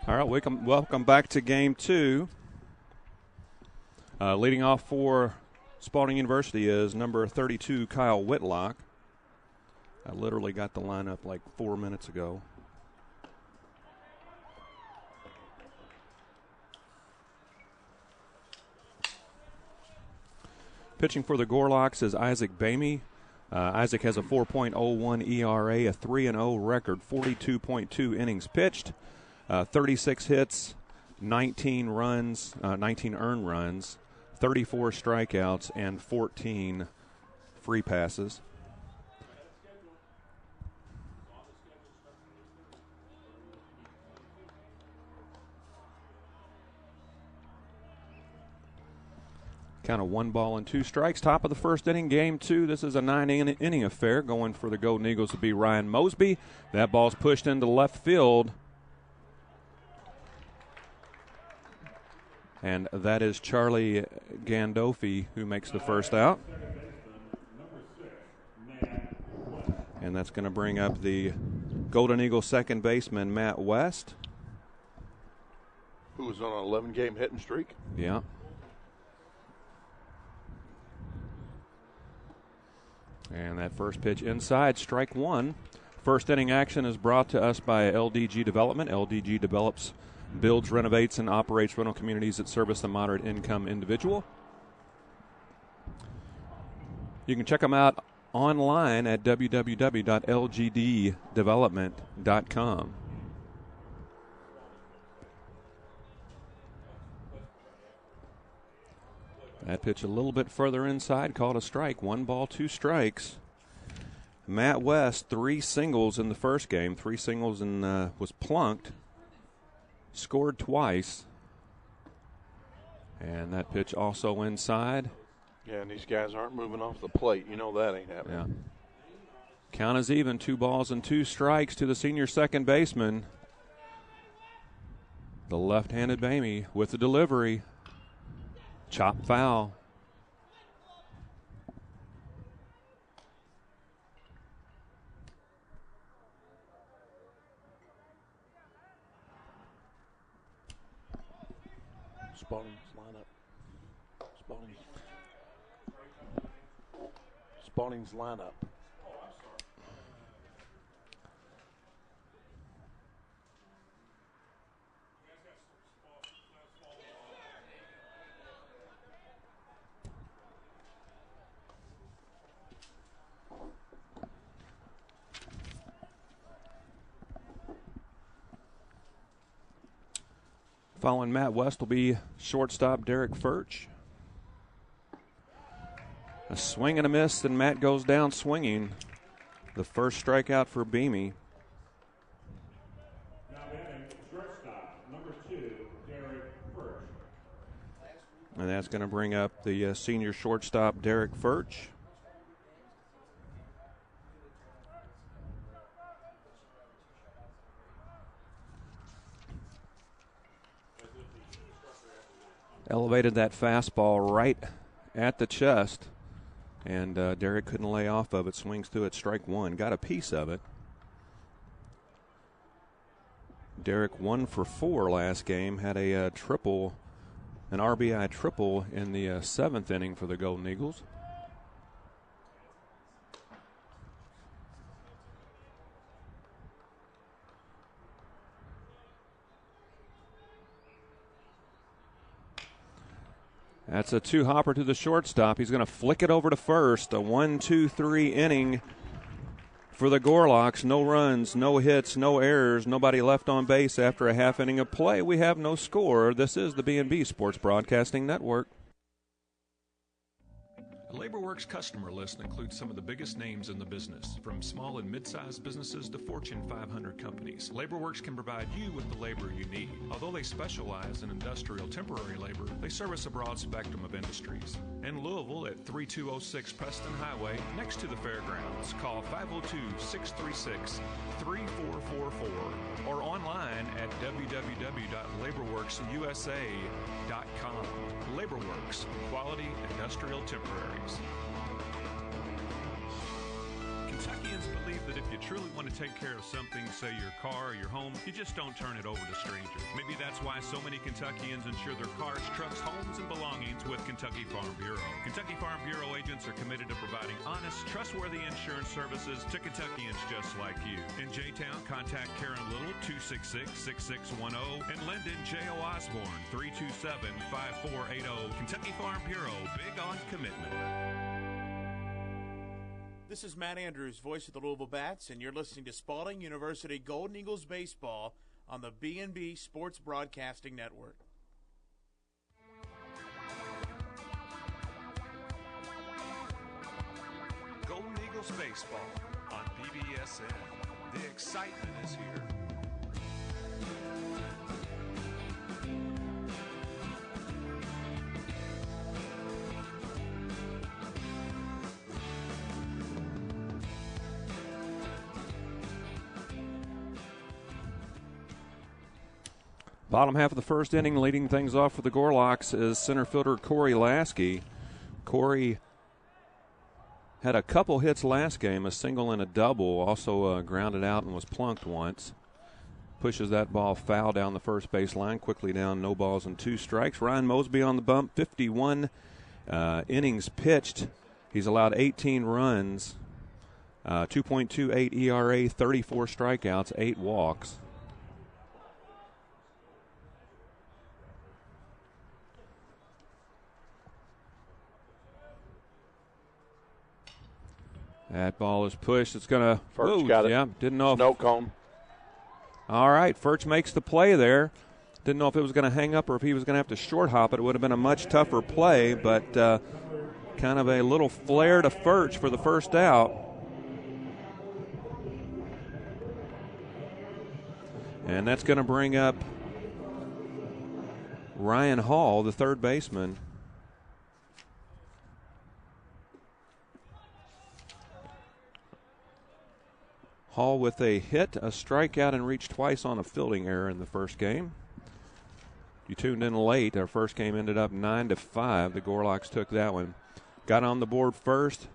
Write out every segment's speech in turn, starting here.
All right, welcome back to Game 2. Leading off for Spalding University is number 32, Kyle Whitlock. I literally got the lineup like 4 minutes ago. Pitching for the Gorlocks is Isaac Bamey. Isaac has a 4.01 ERA, a 3-0 record, 42.2 innings pitched. 36 hits, 19 earned runs, 34 strikeouts, and 14 free passes. Count of 1 ball and 2 strikes. Top of the first inning, Game 2. This is a 9-inning affair. Going for the Golden Eagles to be Ryan Mosby. That ball's pushed into left field. And that is Charlie Gandolfi who makes the first out. And that's going to bring up the Golden Eagles second baseman, Matt West. Who was on an 11-game hitting streak. Yeah. And that first pitch inside, strike one. First inning action is brought to us by LDG Development. LDG builds, renovates, and operates rental communities that service the moderate income individual. You can check them out online at www.lgddevelopment.com. That pitch a little bit further inside, called a strike. 1 ball, 2 strikes. Matt West, 3 singles in the first game. 3 singles and was plunked. Scored twice. And that pitch also inside. Yeah, and these guys aren't moving off the plate. You know that ain't happening. Yeah. Count is even. 2 balls and 2 strikes to the senior second baseman. The left-handed Bamey with the delivery. Chop foul. Spalding's lineup. Spalding's lineup. Following Matt West will be shortstop Derek Furch. A swing and a miss, and Matt goes down swinging. The first strikeout for Bamey. Now batting shortstop, number 2, Derek Furch. And that's going to bring up the senior shortstop Derek Furch. Elevated that fastball right at the chest, and Derek couldn't lay off of it. Swings through it, strike one. Got a piece of it. Derek 1 for 4 last game. Had a triple, an RBI triple in the 7th inning for the Golden Eagles. That's a 2-hopper to the shortstop. He's going to flick it over to first. A 1-2-3 inning for the Gorlocks. No runs, no hits, no errors, nobody left on base after a half inning of play. We have no score. This is the B&B Sports Broadcasting Network. LaborWorks customer list includes some of the biggest names in the business, from small and mid-sized businesses to Fortune 500 companies. LaborWorks can provide you with the labor you need. Although they specialize in industrial temporary labor, they service a broad spectrum of industries. In Louisville at 3206 Preston Highway, next to the fairgrounds, call 502-636-3444 or online at www.laborworksusa.com. LaborWorks, quality industrial temporaries. Kentuckians believe that if you truly want to take care of something, say your car or your home, you just don't turn it over to strangers. Maybe that's why so many Kentuckians insure their cars, trucks, homes, and belongings with Kentucky Farm Bureau. Kentucky Farm Bureau agents are committed to providing honest, trustworthy insurance services to Kentuckians just like you. In J-Town, contact Karen Little, 266-6610, and Lyndon J.O. Osborne, 327-5480. Kentucky Farm Bureau, big on commitment. This is Matt Andrews, voice of the Louisville Bats, and you're listening to Spalding University Golden Eagles Baseball on the B&B Sports Broadcasting Network. Golden Eagles Baseball on BBSN. The excitement is here. Bottom half of the first inning, leading things off for the Gorlocks is center fielder Corey Lasky. Corey had a couple hits last game, a single and a double, also grounded out and was plunked once. Pushes that ball foul down the first base line, quickly down, no balls and 2 strikes. Ryan Mosby on the bump, 51 innings pitched. He's allowed 18 runs, 2.28 ERA, 34 strikeouts, 8 walks. That ball is pushed. It's going to. Furch got it. Yeah, didn't know if. No cone. All right, Furch makes the play there. Didn't know if it was going to hang up or if he was going to have to short hop it. It would have been a much tougher play, but kind of a little flare to Furch for the first out. And that's going to bring up Ryan Hall, the third baseman. Hall with a hit, a strikeout, and reached twice on a fielding error in the first game. You tuned in late. Our first game ended up 9-5. The Gorlocks took that one. Got on the board first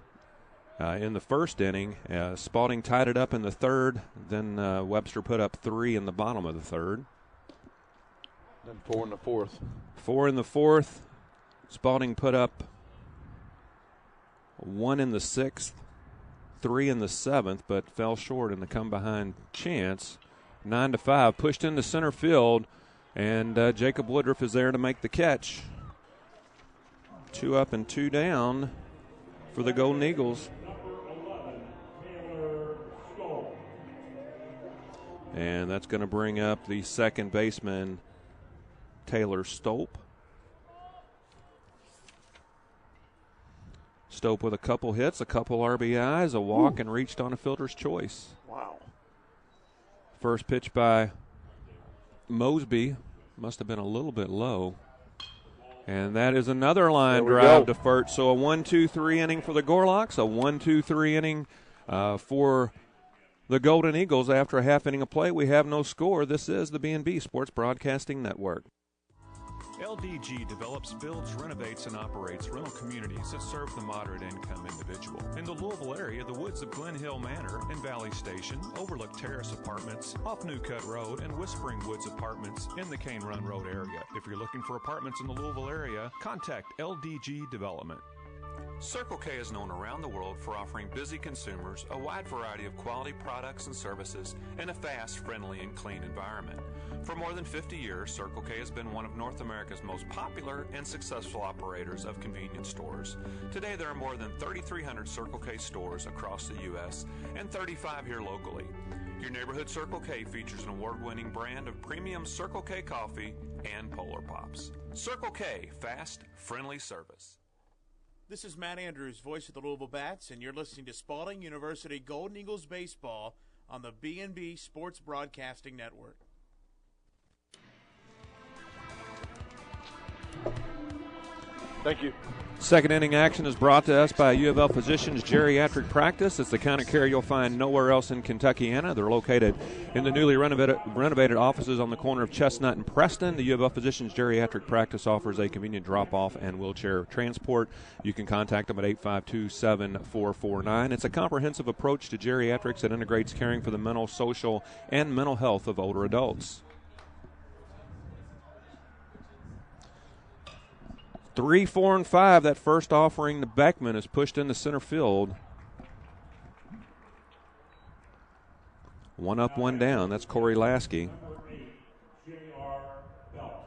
in the first inning. Spalding tied it up in the third. Then Webster put up 3 in the bottom of the third. Then 4 in the fourth. 4 in the fourth. Spalding put up 1 in the sixth. 3 in the seventh, but fell short in the come-behind chance. 9-5, pushed into center field, and Jacob Woodruff is there to make the catch. 2 up and 2 down for the Golden Eagles. And that's going to bring up the second baseman, Taylor Stolp. Stope with a couple hits, a couple RBIs, a walk, and reached on a fielder's choice. Wow. First pitch by Mosby. Must have been a little bit low. And that is another line drive to Furch. So a 1-2-3 inning for the Gorlocks, a 1-2-3 inning for the Golden Eagles. After a half inning of play, we have no score. This is the B&B Sports Broadcasting Network. LDG develops, builds, renovates, and operates rental communities that serve the moderate-income individual. In the Louisville area, the woods of Glen Hill Manor and Valley Station, Overlook Terrace Apartments, off New Cut Road, and Whispering Woods Apartments in the Cane Run Road area. If you're looking for apartments in the Louisville area, contact LDG Development. Circle K is known around the world for offering busy consumers a wide variety of quality products and services in a fast, friendly, and clean environment. For more than 50 years, Circle K has been one of North America's most popular and successful operators of convenience stores. Today, there are more than 3,300 Circle K stores across the U.S. and 35 here locally. Your neighborhood Circle K features an award-winning brand of premium Circle K coffee and Polar Pops. Circle K, fast, friendly service. This is Matt Andrews, voice of the Louisville Bats, and you're listening to Spalding University Golden Eagles Baseball on the B&B Sports Broadcasting Network. Thank you. Second inning action is brought to us by U of L Physicians Geriatric Practice. It's the kind of care you'll find nowhere else in Kentuckiana. They're located in the newly renovated offices on the corner of Chestnut and Preston. The U of L Physicians Geriatric Practice offers a convenient drop-off and wheelchair transport. You can contact them at 852-7449. It's a comprehensive approach to geriatrics that integrates caring for the mental, social, and mental health of older adults. 3, 4, and 5. That first offering to Beckman is pushed into center field. One up, one down. That's Corey Lasky. Number 8, J.R. Belt.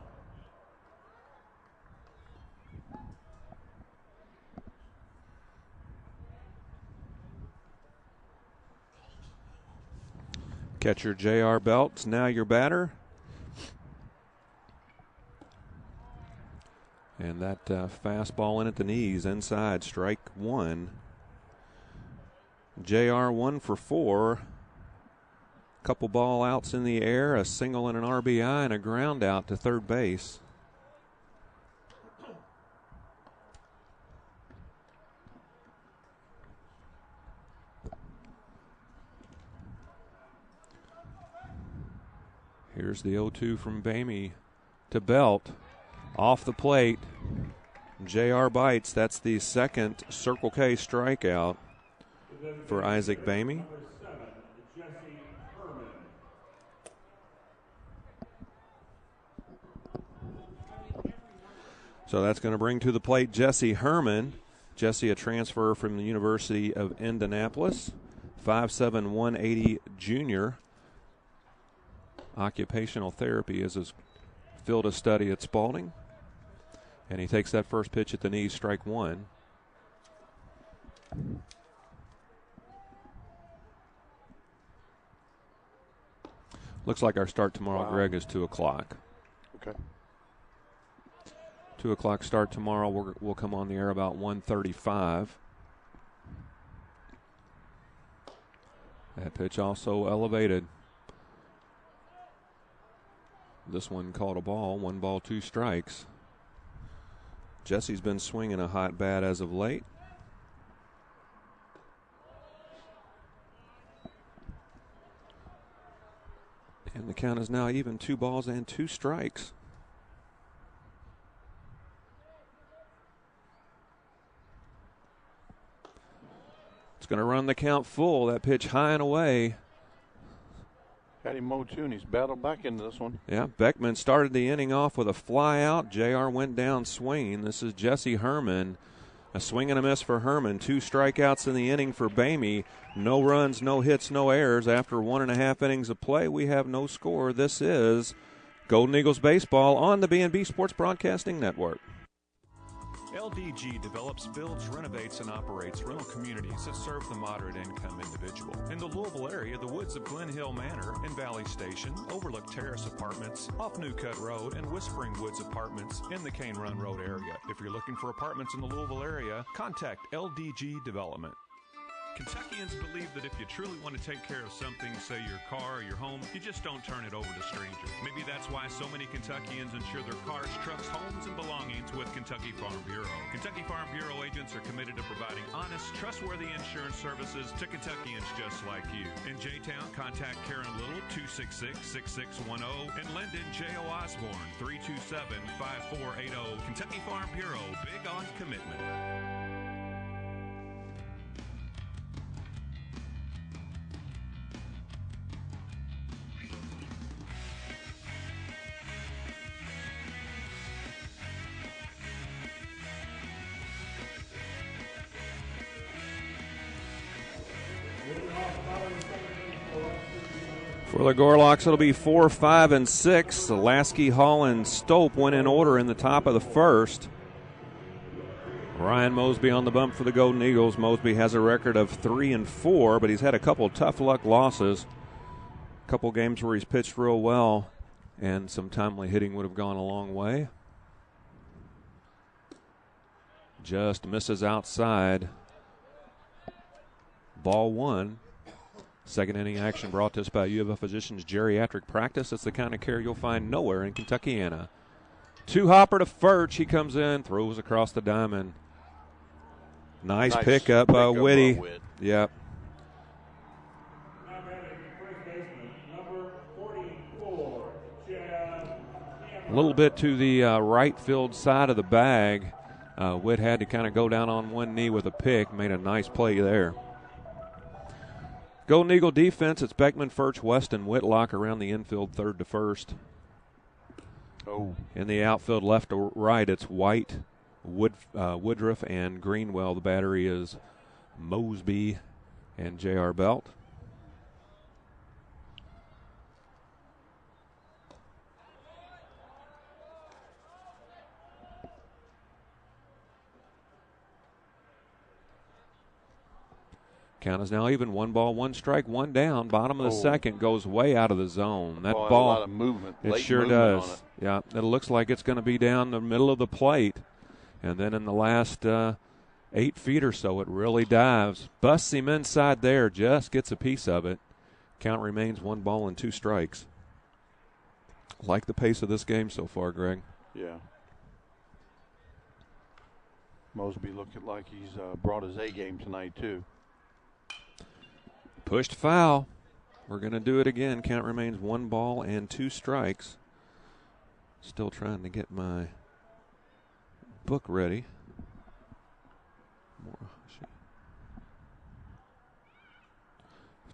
Catcher J.R. Belt's now your batter. And that fastball in at the knees, inside, strike one. JR 1 for 4. Couple ball outs in the air, a single and an RBI, and a ground out to third base. Here's the 0-2 from Bamey to Belt. Off the plate, JR bites. That's the second Circle K strikeout for Isaac Bamey. Number 7, Jesse Herman. So that's going to bring to the plate Jesse Herman. Jesse, a transfer from the University of Indianapolis. 5'7", 180 junior. Occupational therapy is his field of study at Spalding. And he takes that first pitch at the knees, strike one. Looks like our start tomorrow, Greg, is 2 o'clock. Okay. 2 o'clock start tomorrow. We'll come on the air about 1:35. That pitch also elevated. This one called a ball. 1 ball, 2 strikes. Jesse's been swinging a hot bat as of late. And the count is now even, 2 balls and 2 strikes. It's going to run the count full. That pitch high and away. Had him mowed too, and he's battled back into this one. Yeah, Beckman started the inning off with a fly out. JR went down swinging. This is Jesse Herman. A swing and a miss for Herman. 2 strikeouts in the inning for Bamey. No runs, no hits, no errors. After 1.5 innings of play, we have no score. This is Golden Eagles baseball on the B&B Sports Broadcasting Network. LDG develops, builds, renovates, and operates rental communities that serve the moderate-income individual. In the Louisville area, the woods of Glen Hill Manor and Valley Station, Overlook Terrace Apartments, off New Cut Road, and Whispering Woods Apartments in the Cane Run Road area. If you're looking for apartments in the Louisville area, contact LDG Development. Kentuckians believe that if you truly want to take care of something, say your car or your home, you just don't turn it over to strangers. Maybe that's why so many Kentuckians insure their cars, trucks, homes, and belongings with Kentucky Farm Bureau. Kentucky Farm Bureau agents are committed to providing honest, trustworthy insurance services to Kentuckians just like you. In J-Town, contact Karen Little, 266-6610, and Lyndon J.O. Osborne, 327-5480. Kentucky Farm Bureau, big on commitment. For the Gorlocks, it'll be 4, 5, and 6. Lasky, Hall, and Stope went in order in the top of the first. Ryan Mosby on the bump for the Golden Eagles. Mosby has a record of 3 and 4, but he's had a couple of tough luck losses. A couple games where he's pitched real well, and some timely hitting would have gone a long way. Just misses outside. Ball 1. Second inning action brought to us by U of L Physicians Geriatric Practice. It's the kind of care you'll find nowhere in Kentuckiana. 2-hopper to Furch. He comes in, throws across the diamond. Nice pickup by Whitty. Yep. Now batting first baseman, number 44, Jeff A little bit to the right field side of the bag. Witt had to kind of go down on one knee with a pick. Made a nice play there. Golden Eagle defense, it's Beckman, Furch, Weston, Whitlock around the infield, third to first. Oh. In the outfield, left to right, it's White, Woodruff, and Greenwell. The battery is Mosby and J.R. Belt. Count is now even. 1 ball, 1 strike, 1 down. Bottom of the second goes way out of the zone. That ball, a lot of movement. It sure does. Yeah, it looks like it's going to be down the middle of the plate. And then in the last 8 feet or so, it really dives. Busts him inside there, just gets a piece of it. Count remains 1 ball and 2 strikes. Like the pace of this game so far, Greg. Yeah. Mosby looking like he's brought his A game tonight, too. Pushed foul. We're going to do it again. Count remains 1 ball and 2 strikes. Still trying to get my book ready. There's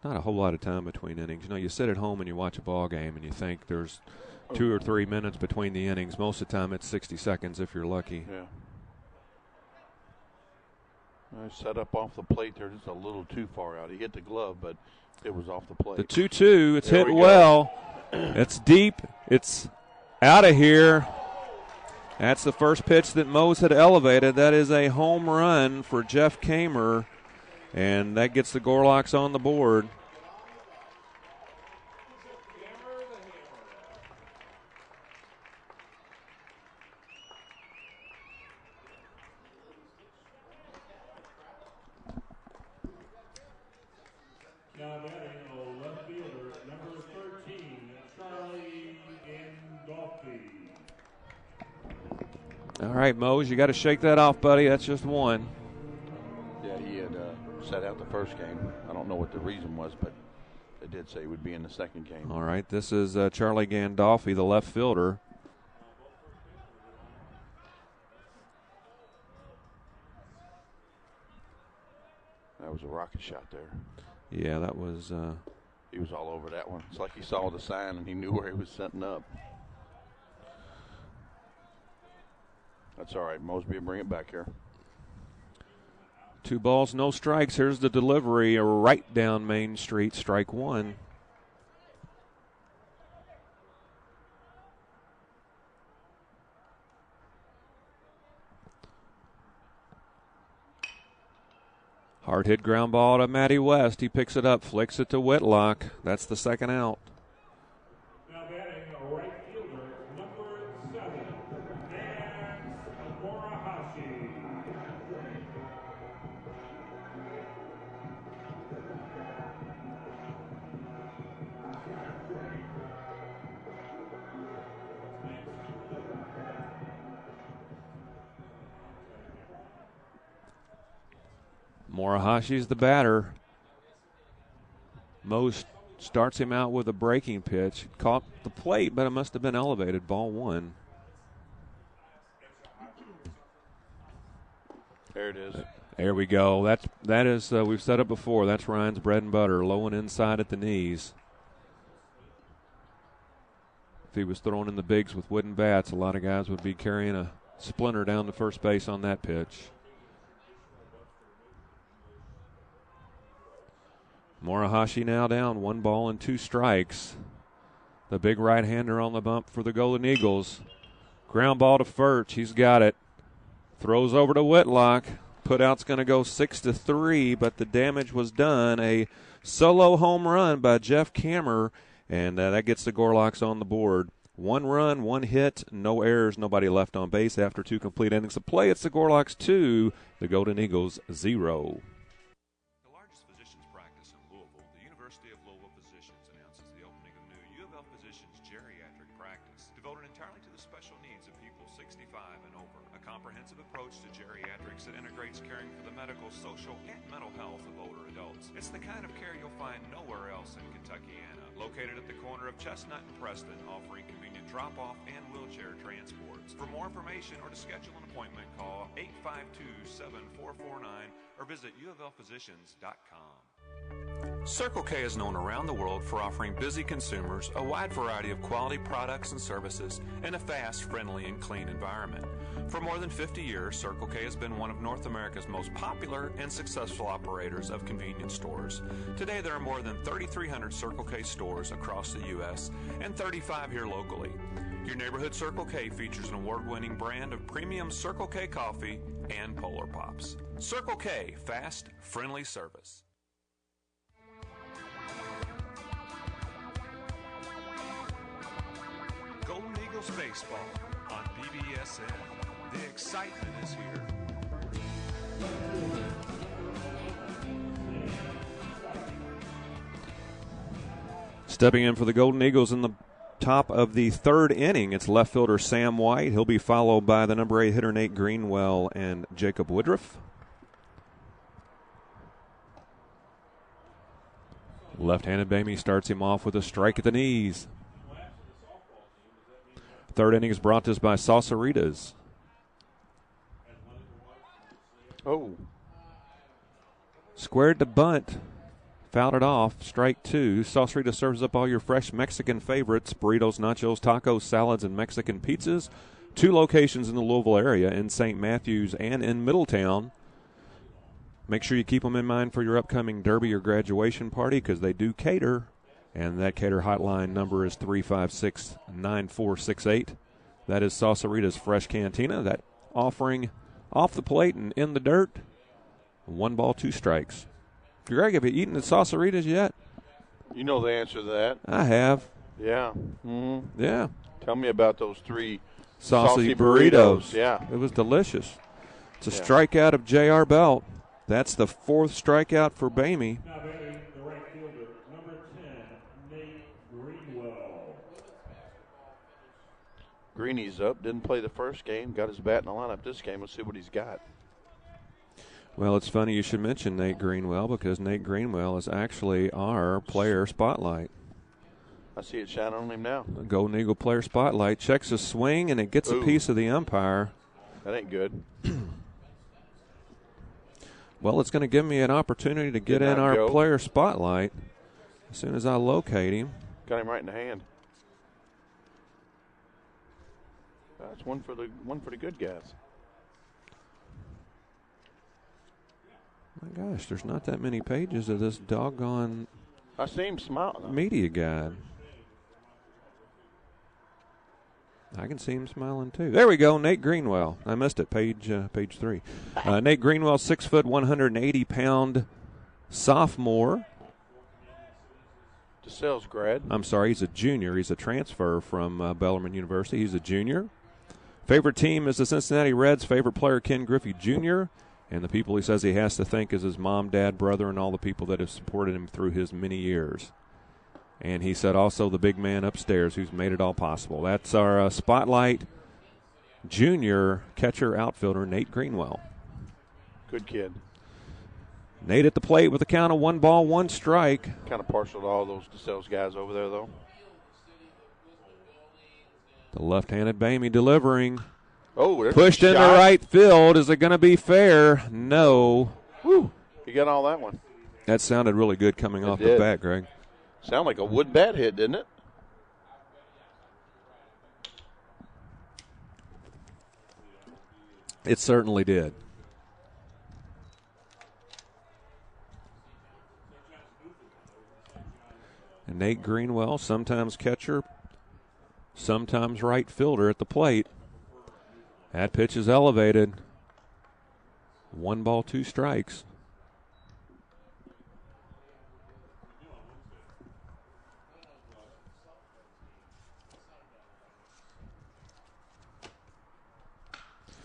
not a whole lot of time between innings. You know, you sit at home and you watch a ball game and you think there's 2 or 3 minutes between the innings. Most of the time it's 60 seconds if you're lucky. Yeah. Set up off the plate there just a little too far out. He hit the glove, but it was off the plate. The 2-2, it's hit well. It's deep. It's out of here. That's the first pitch that Mose had elevated. That is a home run for Jeff Kamer, and that gets the Gorlocks on the board. Now batting left fielder, number 13, Charlie Gandolfi. All right, Mose, you got to shake that off, buddy. That's just 1. Yeah, he had sat out the first game. I don't know what the reason was, but they did say he would be in the second game. All right, this is Charlie Gandolfi, the left fielder. That was a rocket shot there. Yeah, that was. He was all over that one. It's like he saw the sign and he knew where he was setting up. That's all right. Mosby will bring it back here. 2 balls, no strikes. Here's the delivery right down Main Street, strike 1. Hard hit ground ball to Matty West. He picks it up, flicks it to Whitlock. That's the second out. Now batting right fielder, number 7, Max Morahashi. Morihashi's the batter. Mose starts him out with a breaking pitch. Caught the plate, but it must have been elevated. Ball 1. There it is. There we go. That is we've said it before. That's Ryan's bread and butter. Low and inside at the knees. If he was throwing in the bigs with wooden bats, a lot of guys would be carrying a splinter down to first base on that pitch. Morihashi now down 1 ball and 2 strikes. The big right-hander on the bump for the Golden Eagles. Ground ball to Furch. He's got it. Throws over to Whitlock. Putout's going to go 6-3, but the damage was done. A solo home run by Jeff Kamer, and that gets the Gorlocks on the board. 1 run, 1 hit, no errors, nobody left on base after 2 complete innings of play. It's the Gorlocks 2, the Golden Eagles 0. Physicians geriatric practice devoted entirely to the special needs of people 65 and over. A comprehensive approach to geriatrics that integrates caring for the medical, social, and mental health of older adults. It's the kind of care you'll find nowhere else in Kentuckiana. Located at the corner of Chestnut and Preston, offering convenient drop-off and wheelchair transports. For more information or to schedule an appointment, call 852-7449 or visit uoflphysicians.com. Circle K is known around the world for offering busy consumers a wide variety of quality products and services in a fast, friendly, and clean environment. For more than 50 years, Circle K has been one of North America's most popular and successful operators of convenience stores. Today, there are more than 3,300 Circle K stores across the U.S. and 35 here locally. Your neighborhood Circle K features an award-winning brand of premium Circle K coffee and Polar Pops. Circle K, fast, friendly service. Golden Eagles baseball on BBSN. The excitement is here. Stepping in for the Golden Eagles in the top of the third inning, it's left fielder Sam White. He'll be followed by the number 8 hitter Nate Greenwell and Jacob Woodruff. Left-handed Bamey starts him off with a strike at the knees. Third inning is brought to us by Sauceritas. Oh. Squared to bunt. Fouled it off. Strike 2. Sauceritas serves up all your fresh Mexican favorites: burritos, nachos, tacos, salads, and Mexican pizzas. 2 locations in the Louisville area, in St. Matthews and in Middletown. Make sure you keep them in mind for your upcoming derby or graduation party, because they do cater. And that cater hotline number is 356-9468. That is Sauceritas Fresh Cantina. That offering off the plate and in the dirt. 1 ball, 2 strikes. Greg, have you eaten at Sauceritas yet? You know the answer to that. I have. Yeah. Mm-hmm. Yeah. Tell me about those 3 saucy burritos. Yeah. It was delicious. It's a strikeout of J.R. Belt. That's the 4th strikeout for Bamey. Now batting the right fielder, number 10, Nate Greenwell. Greeny's up. Didn't play the first game. Got his bat in the lineup this game. Let's see what he's got. Well, it's funny you should mention Nate Greenwell, because Nate Greenwell is actually our player spotlight. I see it shining on him now. The Golden Eagle player spotlight. Checks a swing, and it gets a piece of the umpire. That ain't good. Well, it's going to give me an opportunity to get in our player spotlight as soon as I locate him. Got him right in the hand. That's one for the good guys. My gosh, there's not that many pages of this doggone I see him smiling. media guide. I can see him smiling too. There we go, Nate Greenwell. I missed it, page 3. Nate Greenwell, 6 foot, 180-pound sophomore. DeSales grad. I'm sorry, he's a junior. He's a transfer from Bellarmine University. He's a junior. Favorite team is the Cincinnati Reds. Favorite player, Ken Griffey Jr., and the people he says he has to thank is his mom, dad, brother, and all the people that have supported him through his many years. And he said also the big man upstairs who's made it all possible. That's our spotlight junior catcher outfielder, Nate Greenwell. Good kid. Nate at the plate with a count of 1 ball, 1 strike. Kind of partial to all those DeSales guys over there, though. The left-handed Bamey delivering. Oh, pushed into right field. Is it going to be fair? No. Woo. You got all that one. That sounded really good coming off the bat, Greg. Sound like a wood bat hit, didn't it? It certainly did. And Nate Greenwell, sometimes catcher, sometimes right fielder at the plate. That pitch is elevated. 1 ball, 2 strikes.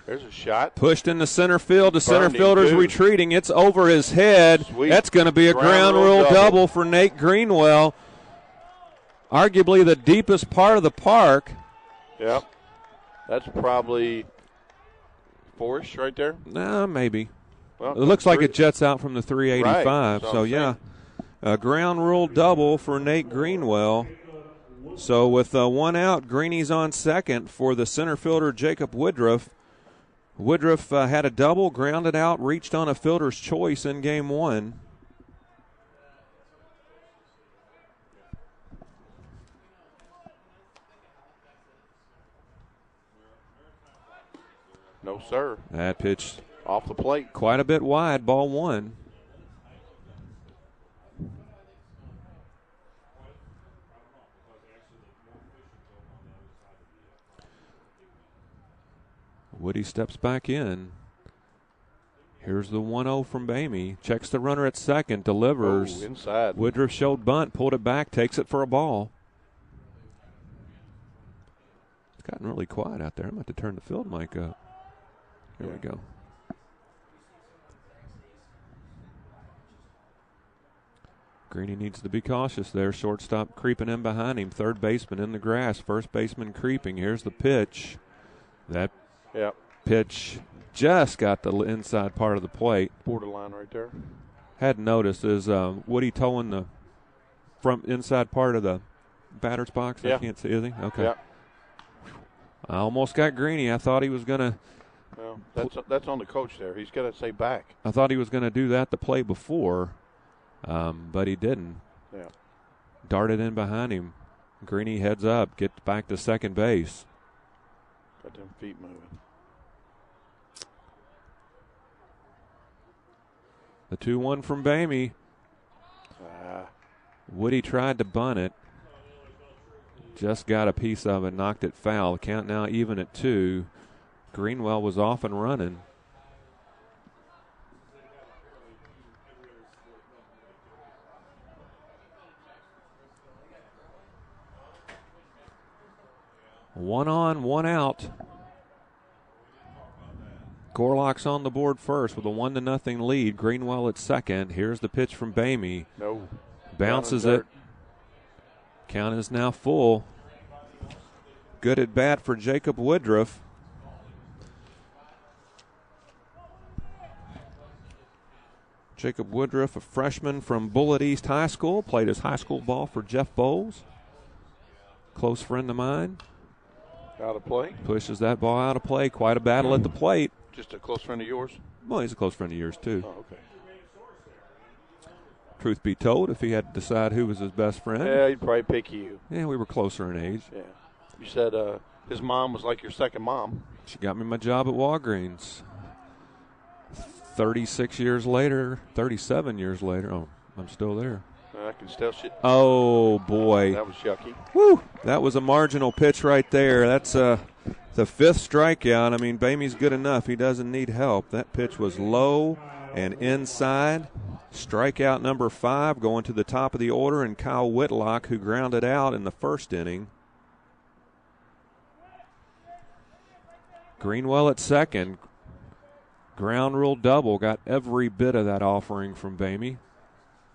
There's a shot. Pushed into center field. The center fielder's retreating. It's over his head. Sweet. That's going to be a ground rule double for Nate Greenwell. Arguably the deepest part of the park. Yep. That's probably 4-ish right there? Nah, maybe. Well, It looks like it jets out from the 385. Right. So, yeah, a ground rule double for Nate Greenwell. So with one out, Greeny's on second for the center fielder Jacob Woodruff. Woodruff had a double, grounded out, reached on a fielder's choice in game one. No, sir. That pitch Off the plate. quite a bit wide, ball one. Woody steps back in. Here's the 1-0 from Bamey. Checks the runner at second, delivers. Oh, inside. Woodruff showed bunt, pulled it back, takes it for a ball. It's gotten really quiet out there. I'm about to turn the field mic up. Here we go. Greeny needs to be cautious there. Shortstop creeping in behind him. Third baseman in the grass. First baseman creeping. Here's the pitch. That pitch just got the inside part of the plate. Borderline right there. Hadn't noticed. Is Woody towing the front inside part of the batter's box? Yeah. I can't see. Is he? Okay. Yeah. I almost got Greeny. I thought he was going to. Well, that's on the coach there. He's got to say back. I thought he was going to do that the play before, but he didn't. Yeah. Darted in behind him. Greeny heads up, gets back to second base. Got them feet moving. The 2-1 from Bamey. Woody tried to bunt it. Just got a piece of it, knocked it foul. Count now even at 2. Greenwell was off and running. One on, one out. Gorlock's on the board first with a 1-0 lead. Greenwell at second. Here's the pitch from Bamey. No. Bounces it. Count is now full. Good at bat for Jacob Woodruff. Jacob Woodruff, a freshman from Bullitt East High School, played his high school ball for Jeff Bowles. Close friend of mine. Out of play. Pushes that ball out of play. Quite a battle at the plate. Just a close friend of yours? Well, he's a close friend of yours, too. Oh, okay. Truth be told, if he had to decide who was his best friend. Yeah, he'd probably pick you. Yeah, we were closer in age. Yeah. You said his mom was like your second mom. She got me my job at Walgreens. 37 years later. Oh, I'm still there. I can still shit. Oh, boy. That was yucky. Woo! That was a marginal pitch right there. That's the 5th strikeout. I mean, Bamey's good enough. He doesn't need help. That pitch was low and inside. Strikeout number 5 going to the top of the order, and Kyle Whitlock, who grounded out in the first inning. Greenwell at second. Ground rule double. Got every bit of that offering from Bamey.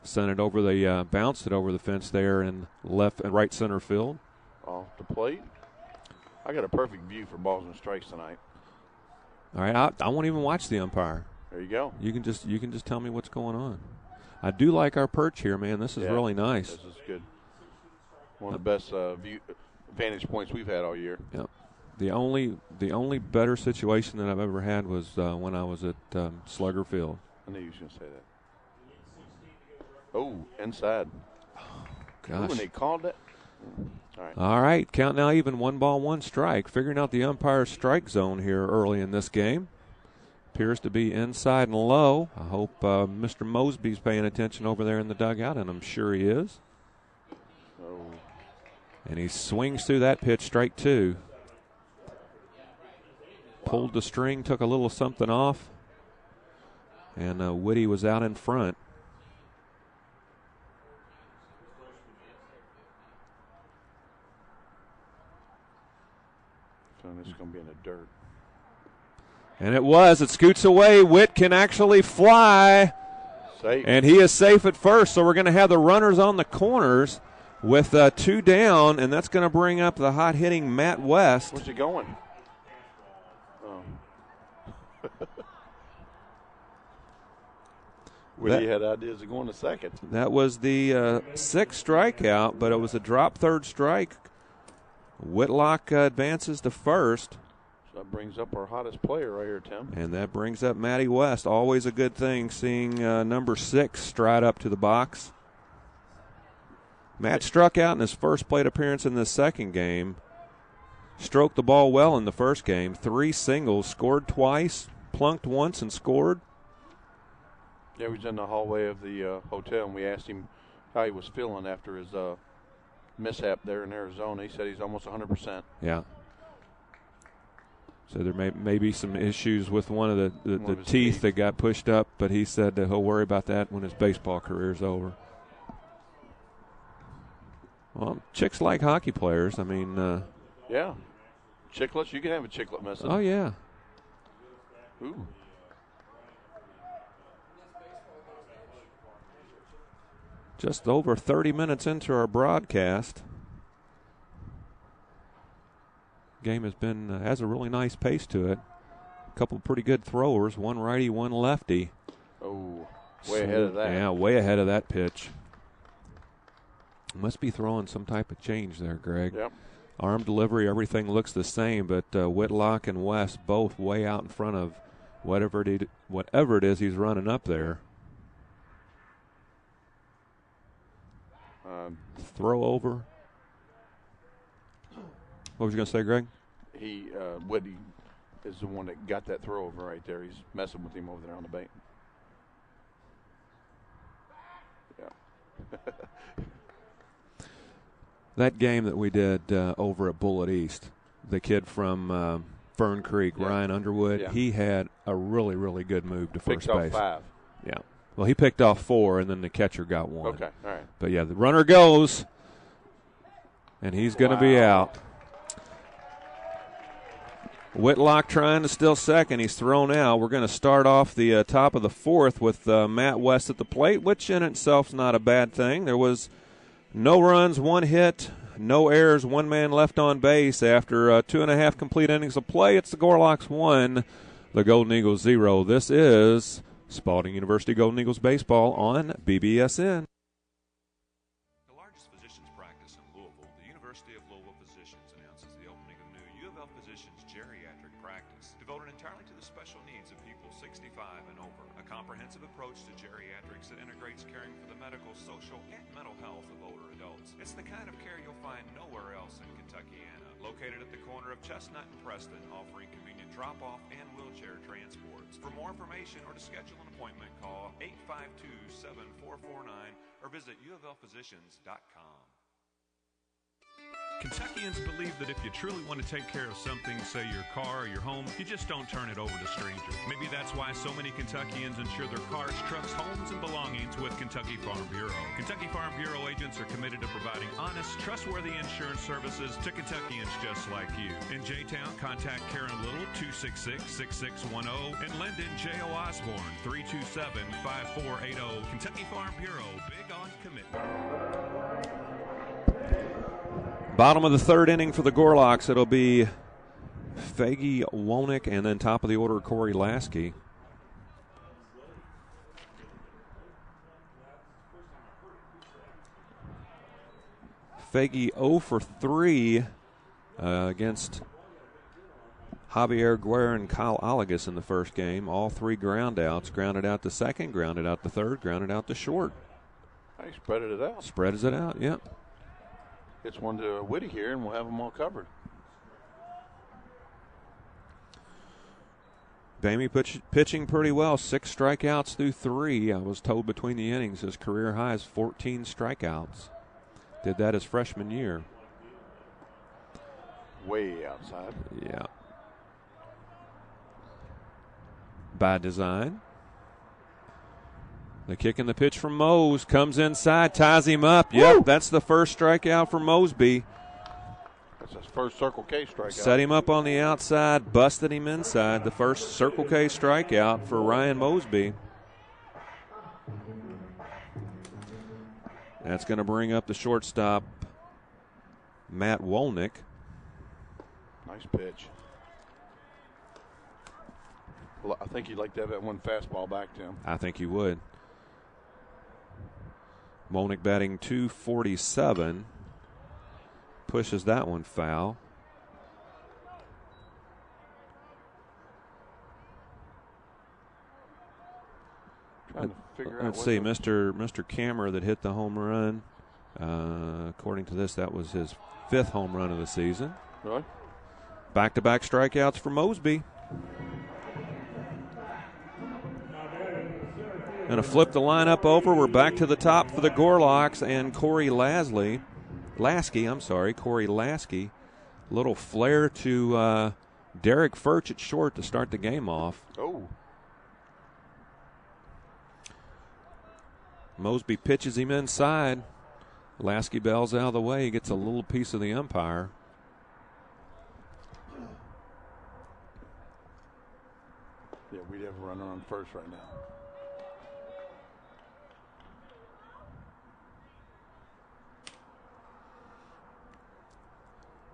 Sent it over the, bounced it over the fence there in left and right center field. Off the plate. I got a perfect view for balls and strikes tonight. All right, I won't even watch the umpire. There you go. You can just tell me what's going on. I do like our perch here, man. This is really nice. This is good. One of the best vantage points we've had all year. Yep. The only better situation that I've ever had was when I was at Slugger Field. I knew you was going to say that. Oh, inside. Gosh. When they called that. All right. Count now even. 1 ball, 1 strike. Figuring out the umpire's strike zone here early in this game. Appears to be inside and low. I hope Mr. Mosby's paying attention over there in the dugout, and I'm sure he is. Oh. And he swings through that pitch, strike 2. Pulled the string, took a little something off, and Woody was out in front. This is going to be in the dirt. And it was. It scoots away. Witt can actually fly. Safe. And he is safe at first. So we're going to have the runners on the corners with 2 down, and that's going to bring up the hot-hitting Matt West. Where's he going? Oh. Willie had ideas of going to second. That was the sixth strikeout, but it was a drop third strike. Whitlock advances to first. So that brings up our hottest player right here, Tim. And that brings up Matty West. Always a good thing seeing number 6 stride up to the box. Matt struck out in his first plate appearance in the second game. Stroked the ball well in the first game. 3 singles, scored twice, plunked once, and scored. Yeah, he was in the hallway of the hotel, and we asked him how he was feeling after his mishap there in Arizona. He said he's almost 100%. Yeah. So there may be some issues with one of the teeth that got pushed up, but he said that he'll worry about that when his baseball career is over. Well, chicks like hockey players. I mean, yeah. Chiclets? You can have a chiclet message. Oh, yeah. Ooh. Just over 30 minutes into our broadcast. Game has a really nice pace to it. A couple pretty good throwers, one righty, one lefty. Oh, way ahead of that. Yeah, way ahead of that pitch. Must be throwing some type of change there, Greg. Yep. Arm delivery, everything looks the same, but Whitlock and West both way out in front of whatever it is he's running up there. Throw over. What was you going to say, Greg? Woody is the one that got that throw over right there. He's messing with him over there on the bait. Yeah. That game that we did over at Bullitt East, the kid from Fern Creek, yeah. Ryan Underwood, yeah. He had a really, really good move to first base. Picked off 5. Yeah. Well, he picked off 4, and then the catcher got 1. Okay, all right. But, yeah, the runner goes, and he's going to be out. Whitlock trying to steal second. He's thrown out. We're going to start off the top of the 4th with Matt West at the plate, which in itself is not a bad thing. There was no runs, 1 hit, no errors, 1 man left on base after 2.5 complete innings of play. It's the Gorlocks 1, the Golden Eagles 0. This is Spalding University Golden Eagles baseball on BBSN. The largest physicians practice in Louisville, the University of Louisville Physicians announces the opening of new U of L Physicians geriatric practice, devoted entirely to the special needs of people 65 and over. A comprehensive approach to geriatrics that integrates caring for the medical, social, and mental health of older adults. It's the kind of care you'll find nowhere else in Kentuckyana. Located at the corner of Chestnut and Preston, offering convenient drop-off and wheelchair transports. For more information or to schedule an appointment, call 852-7449 or visit uoflphysicians.com. Kentuckians believe that if you truly want to take care of something, say your car or your home, you just don't turn it over to strangers. Maybe that's why so many Kentuckians insure their cars, trucks, homes, and belongings with Kentucky Farm Bureau. Kentucky Farm Bureau agents are committed to providing honest, trustworthy insurance services to Kentuckians just like you. In J-Town, contact Karen Little, 266-6610, and Lyndon J.O. Osborne, 327-5480. Kentucky Farm Bureau, big on commitment. Bottom of the 3rd inning for the Gorlocks. It'll be Faggy Wonik and then top of the order Corey Lasky. Faggy 0 for 3 against Javier Guerra and Kyle Olagus in the first game. All 3 ground outs. Grounded out the second, grounded out the third, grounded out the short. He spreaded it out. Spreads it out, yep. It's one to Whitty here, and we'll have them all covered. Bamey pitching pretty well. 6 strikeouts through 3. I was told between the innings his career high is 14 strikeouts. Did that his freshman year. Way outside. Yeah. By design. The kick and the pitch from Mose comes inside, ties him up. Yep, woo! That's the first strikeout for Mosby. That's his first Circle K strikeout. Set him up on the outside, busted him inside. The first Circle K strikeout for Ryan Mosby. That's going to bring up the shortstop, Matt Wolnick. Nice pitch. I think he'd like to have that one fastball back to him. I think he would. Monick batting .247. Pushes that one foul. Trying to figure out. Let's see, Mr. Kammer that hit the home run. According to this, that was his 5th home run of the season. Really? Back-to-back strikeouts for Mosby. Going to flip the lineup over. We're back to the top for the Gorlocks and Corey Lasky. Corey Lasky. Little flare to Derek Furch at short to start the game off. Oh. Mosby pitches him inside. Lasky bails out of the way. He gets a little piece of the umpire. Yeah, we'd have a runner on first right now.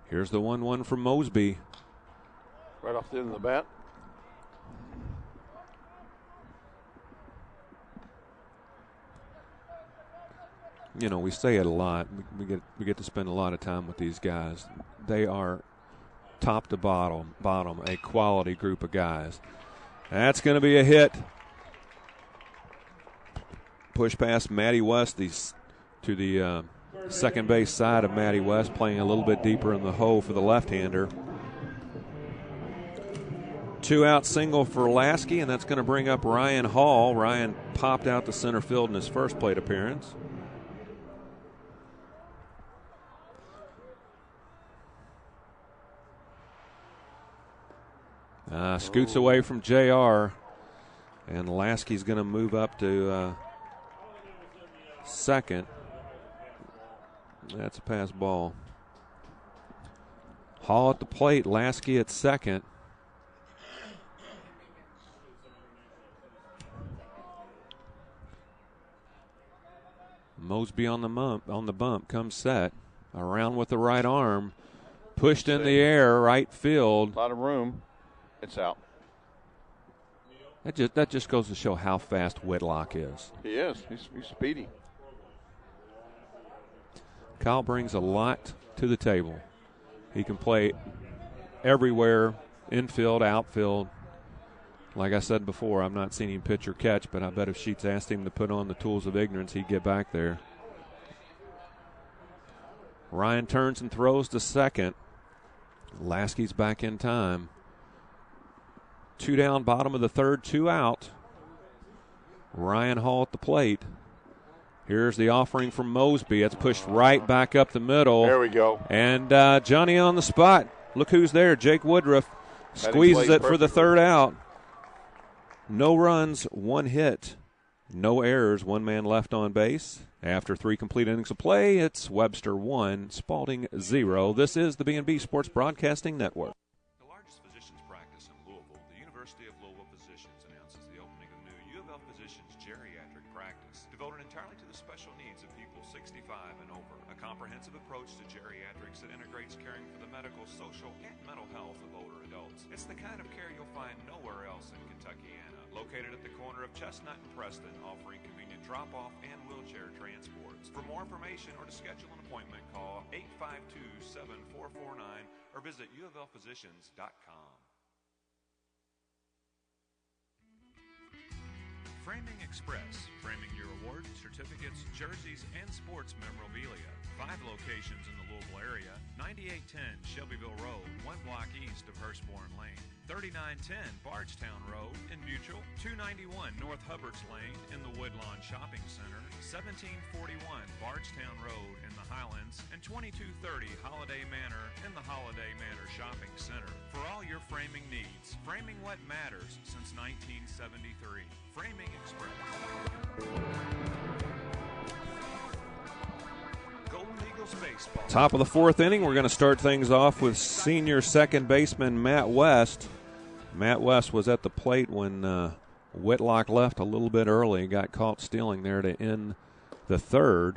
Here's the 1-1 from Mosby. Right off the end of the bat. You know, we say it a lot. We get to spend a lot of time with these guys. They are top to bottom a quality group of guys. That's going to be a hit. Push past Matty West to the second base side of Matty West, playing a little bit deeper in the hole for the left-hander. 2-out single for Lasky, and that's going to bring up Ryan Hall. Ryan popped out to center field in his first plate appearance. Scoots away from JR, and Lasky's going to move up to second. That's a pass ball. Hall at the plate, Lasky at second. Mosby on the bump, comes set. Around with the right arm. Pushed in the air, right field. A lot of room. It's out. That just goes to show how fast Whitlock is. He is. He's speedy. Kyle brings a lot to the table. He can play everywhere, infield, outfield. Like I said before, I've not seen him pitch or catch, but I bet if Sheets asked him to put on the tools of ignorance, he'd get back there. Ryan turns and throws to second. Lasky's back in time. 2 down, bottom of the third, 2 out. Ryan Hall at the plate. Here's the offering from Mosby. It's pushed right back up the middle. There we go. And Johnny on the spot. Look who's there. Jake Woodruff squeezes it for the 3rd out. No runs, 1 hit. No errors, 1 man left on base. After 3 complete innings of play, it's Webster 1, Spalding 0. This is the B&B Sports Broadcasting Network. The largest physicians practice in Louisville, the University of Louisville Physicians announces the opening of new U of L Physicians geriatric practice, devoted entirely to the special needs of people 65 and over. A comprehensive approach to geriatrics that integrates caring for the medical, social, and mental health of older adults. It's the kind of care you'll find nowhere else in Kentuckiana. Located at the corner of Chestnut and Preston, offering convenient drop-off and wheelchair transports. For more information or to schedule an appointment, call 852-7449 or visit uoflphysicians.com. Framing Express, framing your awards, certificates, jerseys, and sports memorabilia. 5 locations in the Louisville area, 9810 Shelbyville Road, 1 block east of Hurstbourne Lane. 3910 Bardstown Road in Butyl, 291 North Hubbards Lane in the Woodlawn Shopping Center, 1741 Bardstown Road in the Highlands, and 2230 Holiday Manor in the Holiday Manor Shopping Center. For all your framing needs, framing what matters since 1973. Framing Express. Golden Eagles baseball. Top of the 4th inning, we're going to start things off with senior second baseman Matt West. Matt West was at the plate when Whitlock left a little bit early. Got caught stealing there to end the 3rd.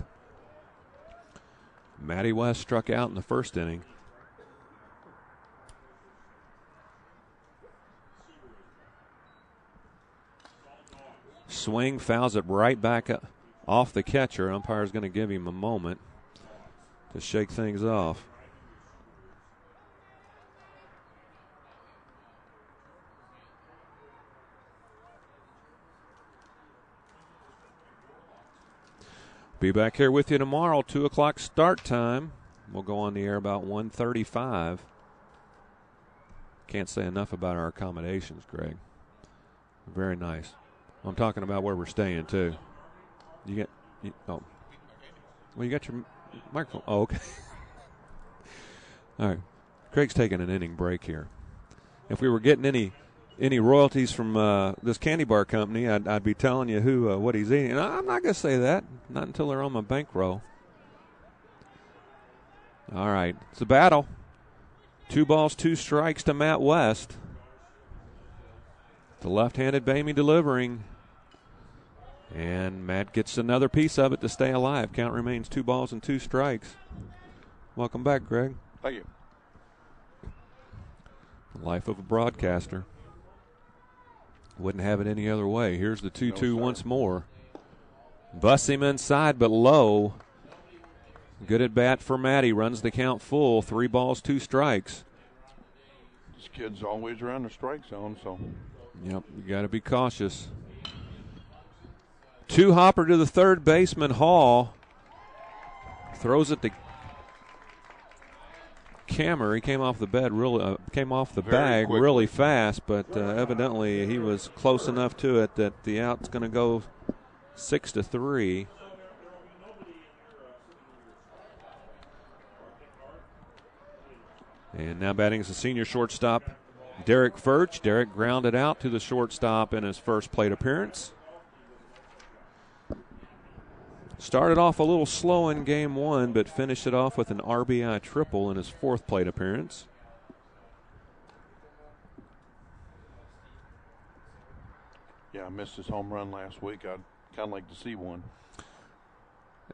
Matty West struck out in the 1st inning. Swing, fouls it right back off the catcher. Umpire's going to give him a moment to shake things off. Be back here with you tomorrow, 2 o'clock start time. We'll go on the air about 1:35. Can't say enough about our accommodations, Greg. Very nice. I'm talking about where we're staying, too. You got your microphone. Oh, okay. All right. Craig's taking an inning break here. If we were getting any royalties from this candy bar company, I'd be telling you what he's eating. And I'm not going to say that. Not until they're on my bankroll. All right. It's a battle. 2 balls, 2 strikes to Matt West. The left-handed Bamey delivering. And Matt gets another piece of it to stay alive. Count remains 2 balls and 2 strikes. Welcome back, Greg. Thank you. The life of a broadcaster. Wouldn't have it any other way. Here's the 2-2 once more. Busts him inside, but low. Good at bat for Matty. Runs the count full. 3 balls, 2 strikes. This kid's always around the strike zone, so. Yep, you got to be cautious. 2 hopper to the third baseman, Hall. Throws it to Kammer. He came off the bag really fast, but evidently he was close enough to it that the out's going to go 6-3. And now batting is the senior shortstop, Derek Furch. Derek grounded out to the shortstop in his first plate appearance. Started off a little slow in game 1, but finished it off with an RBI triple in his 4th plate appearance. Yeah, I missed his home run last week. I'd kind of like to see one.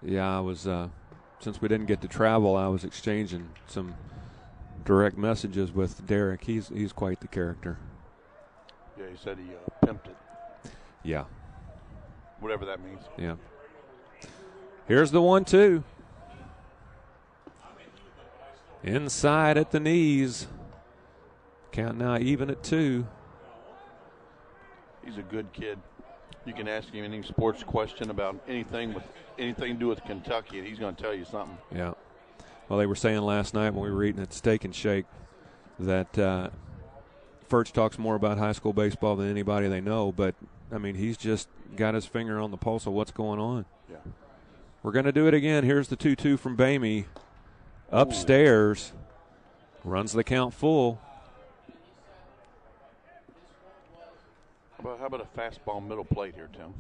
Yeah, I was, since we didn't get to travel, I was exchanging some direct messages with Derek. He's quite the character. Yeah, he said he pimped it. Yeah. Whatever that means. Yeah. Here's the 1-2. Inside at the knees. Count now even at 2. He's a good kid. You can ask him any sports question about anything to do with Kentucky, and he's going to tell you something. Yeah. Well, they were saying last night when we were eating at Steak and Shake that Furch talks more about high school baseball than anybody they know, but, I mean, he's just got his finger on the pulse of what's going on. Yeah. We're going to do it again. Here's the 2-2 from Bamey. Upstairs. Runs the count full. How about a fastball middle plate here, Tim?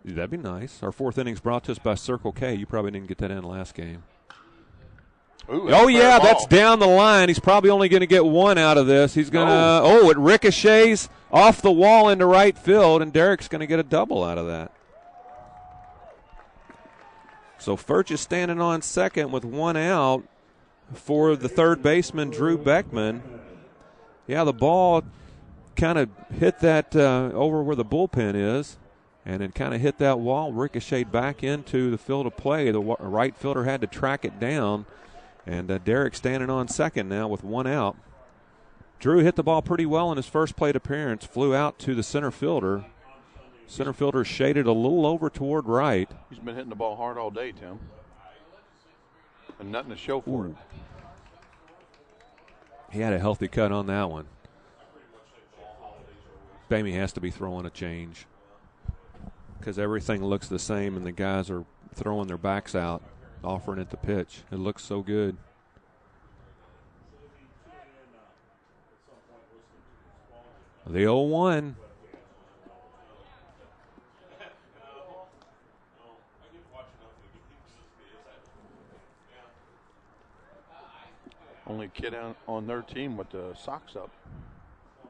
That'd be nice. Our 4th inning's brought to us by Circle K. You probably didn't get that in last game. Ooh, oh, yeah, that's down the line. He's probably only going to get 1 out of this. He's going to, it ricochets off the wall into right field, and Derek's going to get a double out of that. So Furch is standing on second with 1 out for the third baseman, Drew Beckman. Yeah, the ball kind of hit that over where the bullpen is, and it kind of hit that wall, ricocheted back into the field of play. The right fielder had to track it down, and Derek standing on second now with 1 out. Drew hit the ball pretty well in his first plate appearance, flew out to the center fielder. Center fielder shaded a little over toward right. He's been hitting the ball hard all day, Tim. And nothing to show for it. He had a healthy cut on that one. Bamey has to be throwing a change because everything looks the same and the guys are throwing their backs out, offering it the pitch. It looks so good. The 0-1. Only kid on their team with the socks up.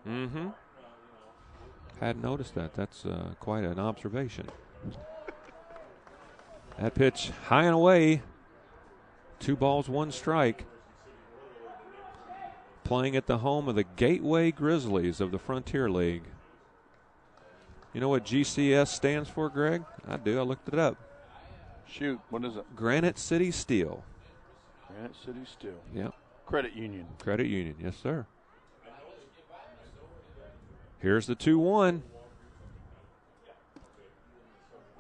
Mm-hmm. Hadn't noticed that. That's quite an observation. That pitch high and away. 2 balls, 1 strike. Playing at the home of the Gateway Grizzlies of the Frontier League. You know what GCS stands for, Greg? I do. I looked it up. Shoot, what is it? Granite City Steel. Granite City Steel. Yep. Credit Union. Credit Union, yes, sir. Here's the 2-1.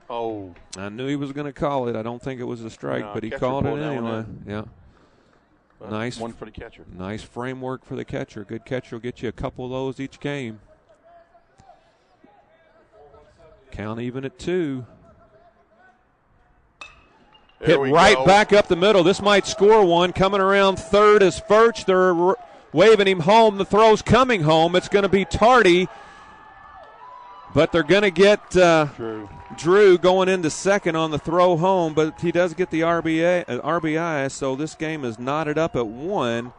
Oh. I knew he was going to call it. I don't think it was a strike, but he called it anyway. Yeah. Nice one for the catcher. Nice framework for the catcher. Good catcher will get you a couple of those each game. Count even at 2. Hit right back up the middle. This might score one. Coming around third is Furch. They're waving him home. The throw's coming home. It's going to be tardy. But they're going to get Drew going into second on the throw home. But he does get the RBI, so this game is knotted up at 1.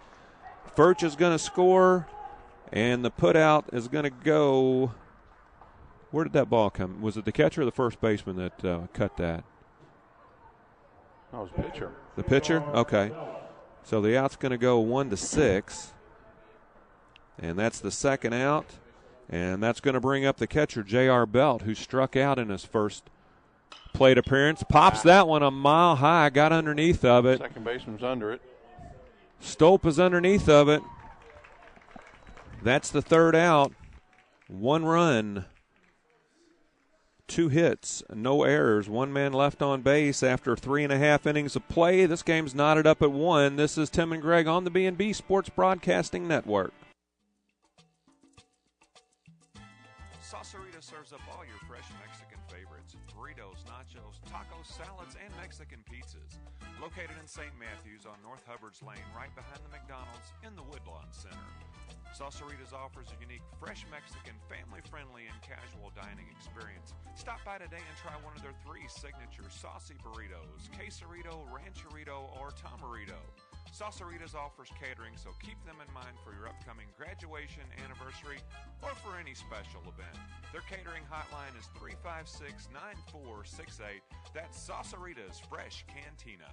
Furch is going to score, and the putout is going to go. Where did that ball come? Was it the catcher or the first baseman that cut that? That was the pitcher. The pitcher? Okay. So the out's going to go 1-6. And that's the second out. And that's going to bring up the catcher, J.R. Belt, who struck out in his first plate appearance. Pops that one a mile high, got underneath of it. Second baseman's under it. Stolp is underneath of it. That's the third out. 1 run. 2 hits, no errors, 1 man left on base after 3.5 innings of play. This game's knotted up at 1. This is Tim and Greg on the B&B Sports Broadcasting Network. Saucerita serves up all your fresh Mexican favorites: burritos, nachos, tacos, salads, and Mexican pizzas. Located in St. Matthews on North Hubbard's Lane, right behind the McDonald's in the Woodlawn Center. Sauceritas offers a unique, fresh Mexican, family-friendly, and casual dining experience. Stop by today and try one of their 3 signature saucy burritos: quesarito, rancherito, or tamarito. Sauceritas offers catering, so keep them in mind for your upcoming graduation, anniversary, or for any special event. Their catering hotline is 356-9468. That's Sauceritas Fresh Cantina.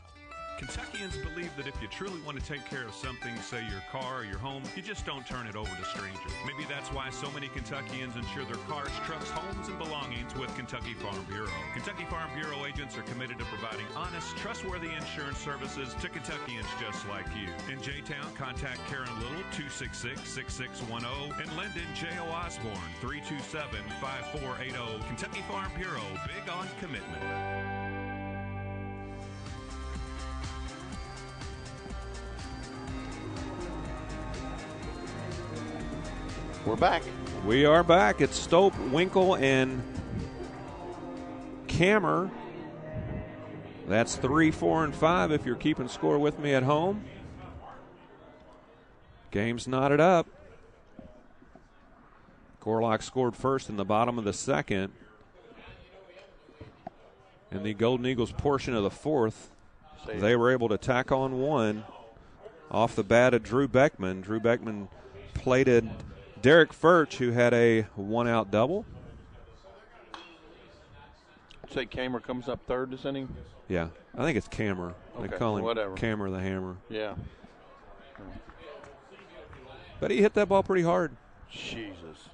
Kentuckians believe that if you truly want to take care of something, say your car or your home, you just don't turn it over to strangers. Maybe that's why so many Kentuckians insure their cars, trucks, homes, and belongings with Kentucky Farm Bureau. Kentucky Farm Bureau agents are committed to providing honest, trustworthy insurance services to Kentuckians just like you. In J-Town, contact Karen Little, 266-6610, and Lyndon J.O. Osborne, 327-5480. Kentucky Farm Bureau, big on commitment. We're back. We are back. It's Stolp, Winkle, and Kammer. That's 3, 4, and 5 if you're keeping score with me at home. Game's knotted up. Gorlock scored first in the bottom of the second. In the Golden Eagles portion of the fourth, they were able to tack on 1 off the bat of Drew Beckman. Drew Beckman plated Derek Furch, who had a 1-out double. Say Kammer comes up third this inning? Yeah, I think it's Kammer. Okay, they call him whatever. Kammer the Hammer. Yeah. But he hit that ball pretty hard. Jesus.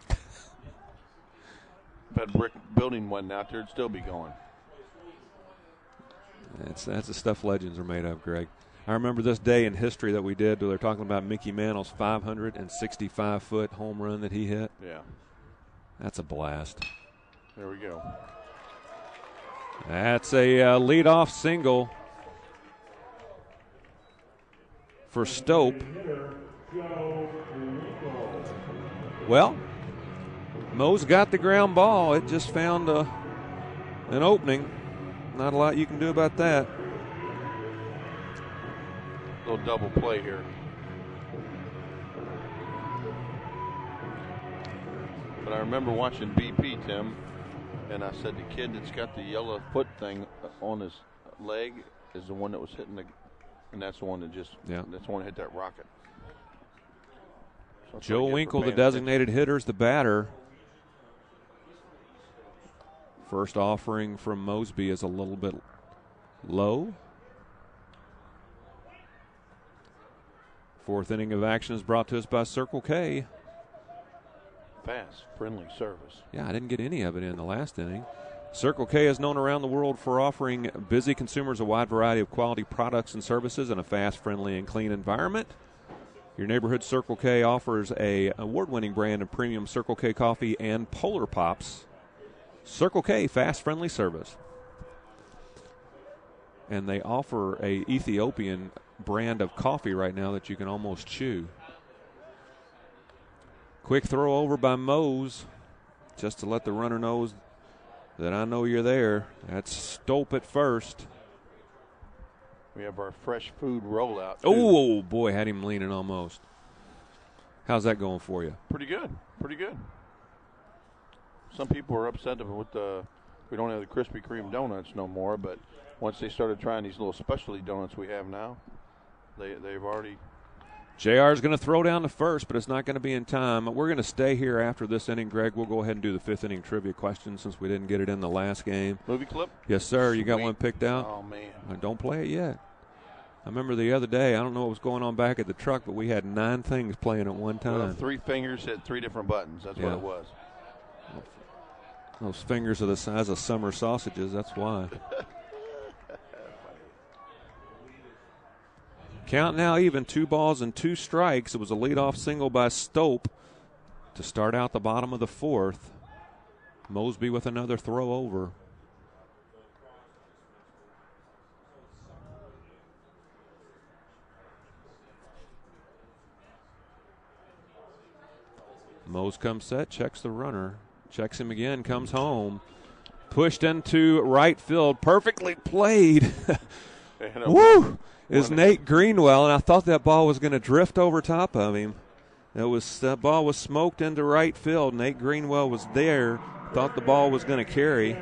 If that brick building wasn't out there, it'd still be going. That's the stuff legends are made of, Greg. I remember this day in history that we did where they're talking about Mickey Mantle's 565-foot home run that he hit. Yeah. That's a blast. There we go. That's a leadoff single for Stolp. Well, Mo's got the ground ball. It just found an opening. Not a lot you can do about that. Little double play here. But I remember watching BP, Tim, and I said the kid that's got the yellow foot thing on his leg is the one that was hitting the, and that's the one that that's the one that hit that rocket. So Joe Winkle, the designated hitter, is the batter. First offering from Mosby is a little bit low. Fourth inning of action is brought to us by Circle K. Fast, friendly service. Yeah, I didn't get any of it in the last inning. Circle K is known around the world for offering busy consumers a wide variety of quality products and services in a fast, friendly, and clean environment. Your neighborhood Circle K offers a award-winning brand of premium Circle K coffee and Polar Pops. Circle K, fast, friendly service. And they offer a Ethiopian brand of coffee right now that you can almost chew. Quick throw over by Mose, just to let the runner know that I know you're there. That's Stolp at first. We have our fresh food rollout. Oh, boy, had him leaning almost. How's that going for you? Pretty good. Pretty good. Some people are upset with we don't have the Krispy Kreme donuts no more, but once they started trying these little specialty donuts we have now, they've already. JR is going to throw down the first, but it's not going to be in time. We're going to stay here after this inning, Greg. We'll go ahead and do the fifth inning trivia question since we didn't get it in the last game. Movie clip? Yes, sir. You got one picked out? Oh, man. Don't play it yet. I remember the other day, I don't know what was going on back at the truck, but we had 9 things playing at one time. Well, 3 fingers hit 3 different buttons. That's what it was. Those fingers are the size of summer sausages. That's why. Count now even, 2 balls and 2 strikes. It was a leadoff single by Stolp to start out the bottom of the 4th. Mosby with another throw over. Mose comes set, checks the runner, checks him again, comes home. Pushed into right field, perfectly played. Woo! Is Nate Greenwell, and I thought that ball was going to drift over top of him. That ball was smoked into right field. Nate Greenwell was there, thought the ball was going to carry.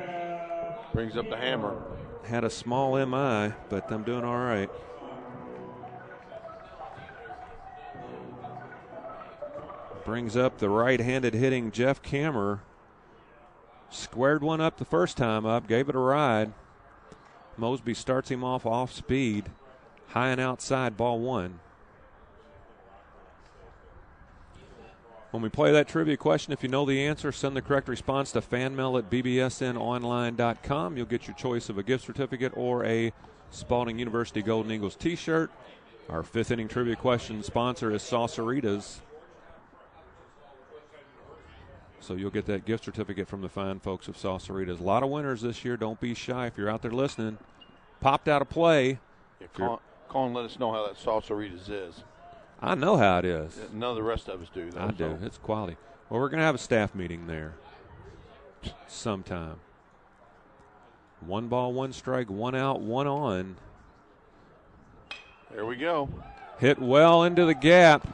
Brings up the hammer. Had a small MI, but I'm doing all right. Brings up the right-handed hitting Jeff Kammer. Squared one up the first time up, gave it a ride. Mosby starts him off speed. High and outside, ball 1. When we play that trivia question, if you know the answer, send the correct response to fanmail@bbsnonline.com. You'll get your choice of a gift certificate or a Spalding University Golden Eagles t-shirt. Our fifth inning trivia question sponsor is Sauceritas. So you'll get that gift certificate from the fine folks of Sauceritas. A lot of winners this year. Don't be shy if you're out there listening. Popped out of play. Yeah, call and let us know how that Sauceritas is. I know how it is. None of the rest of us do, though. I do. It's quality. Well, we're going to have a staff meeting there sometime. 1 ball, 1 strike, 1 out, 1 on. There we go. Hit well into the gap.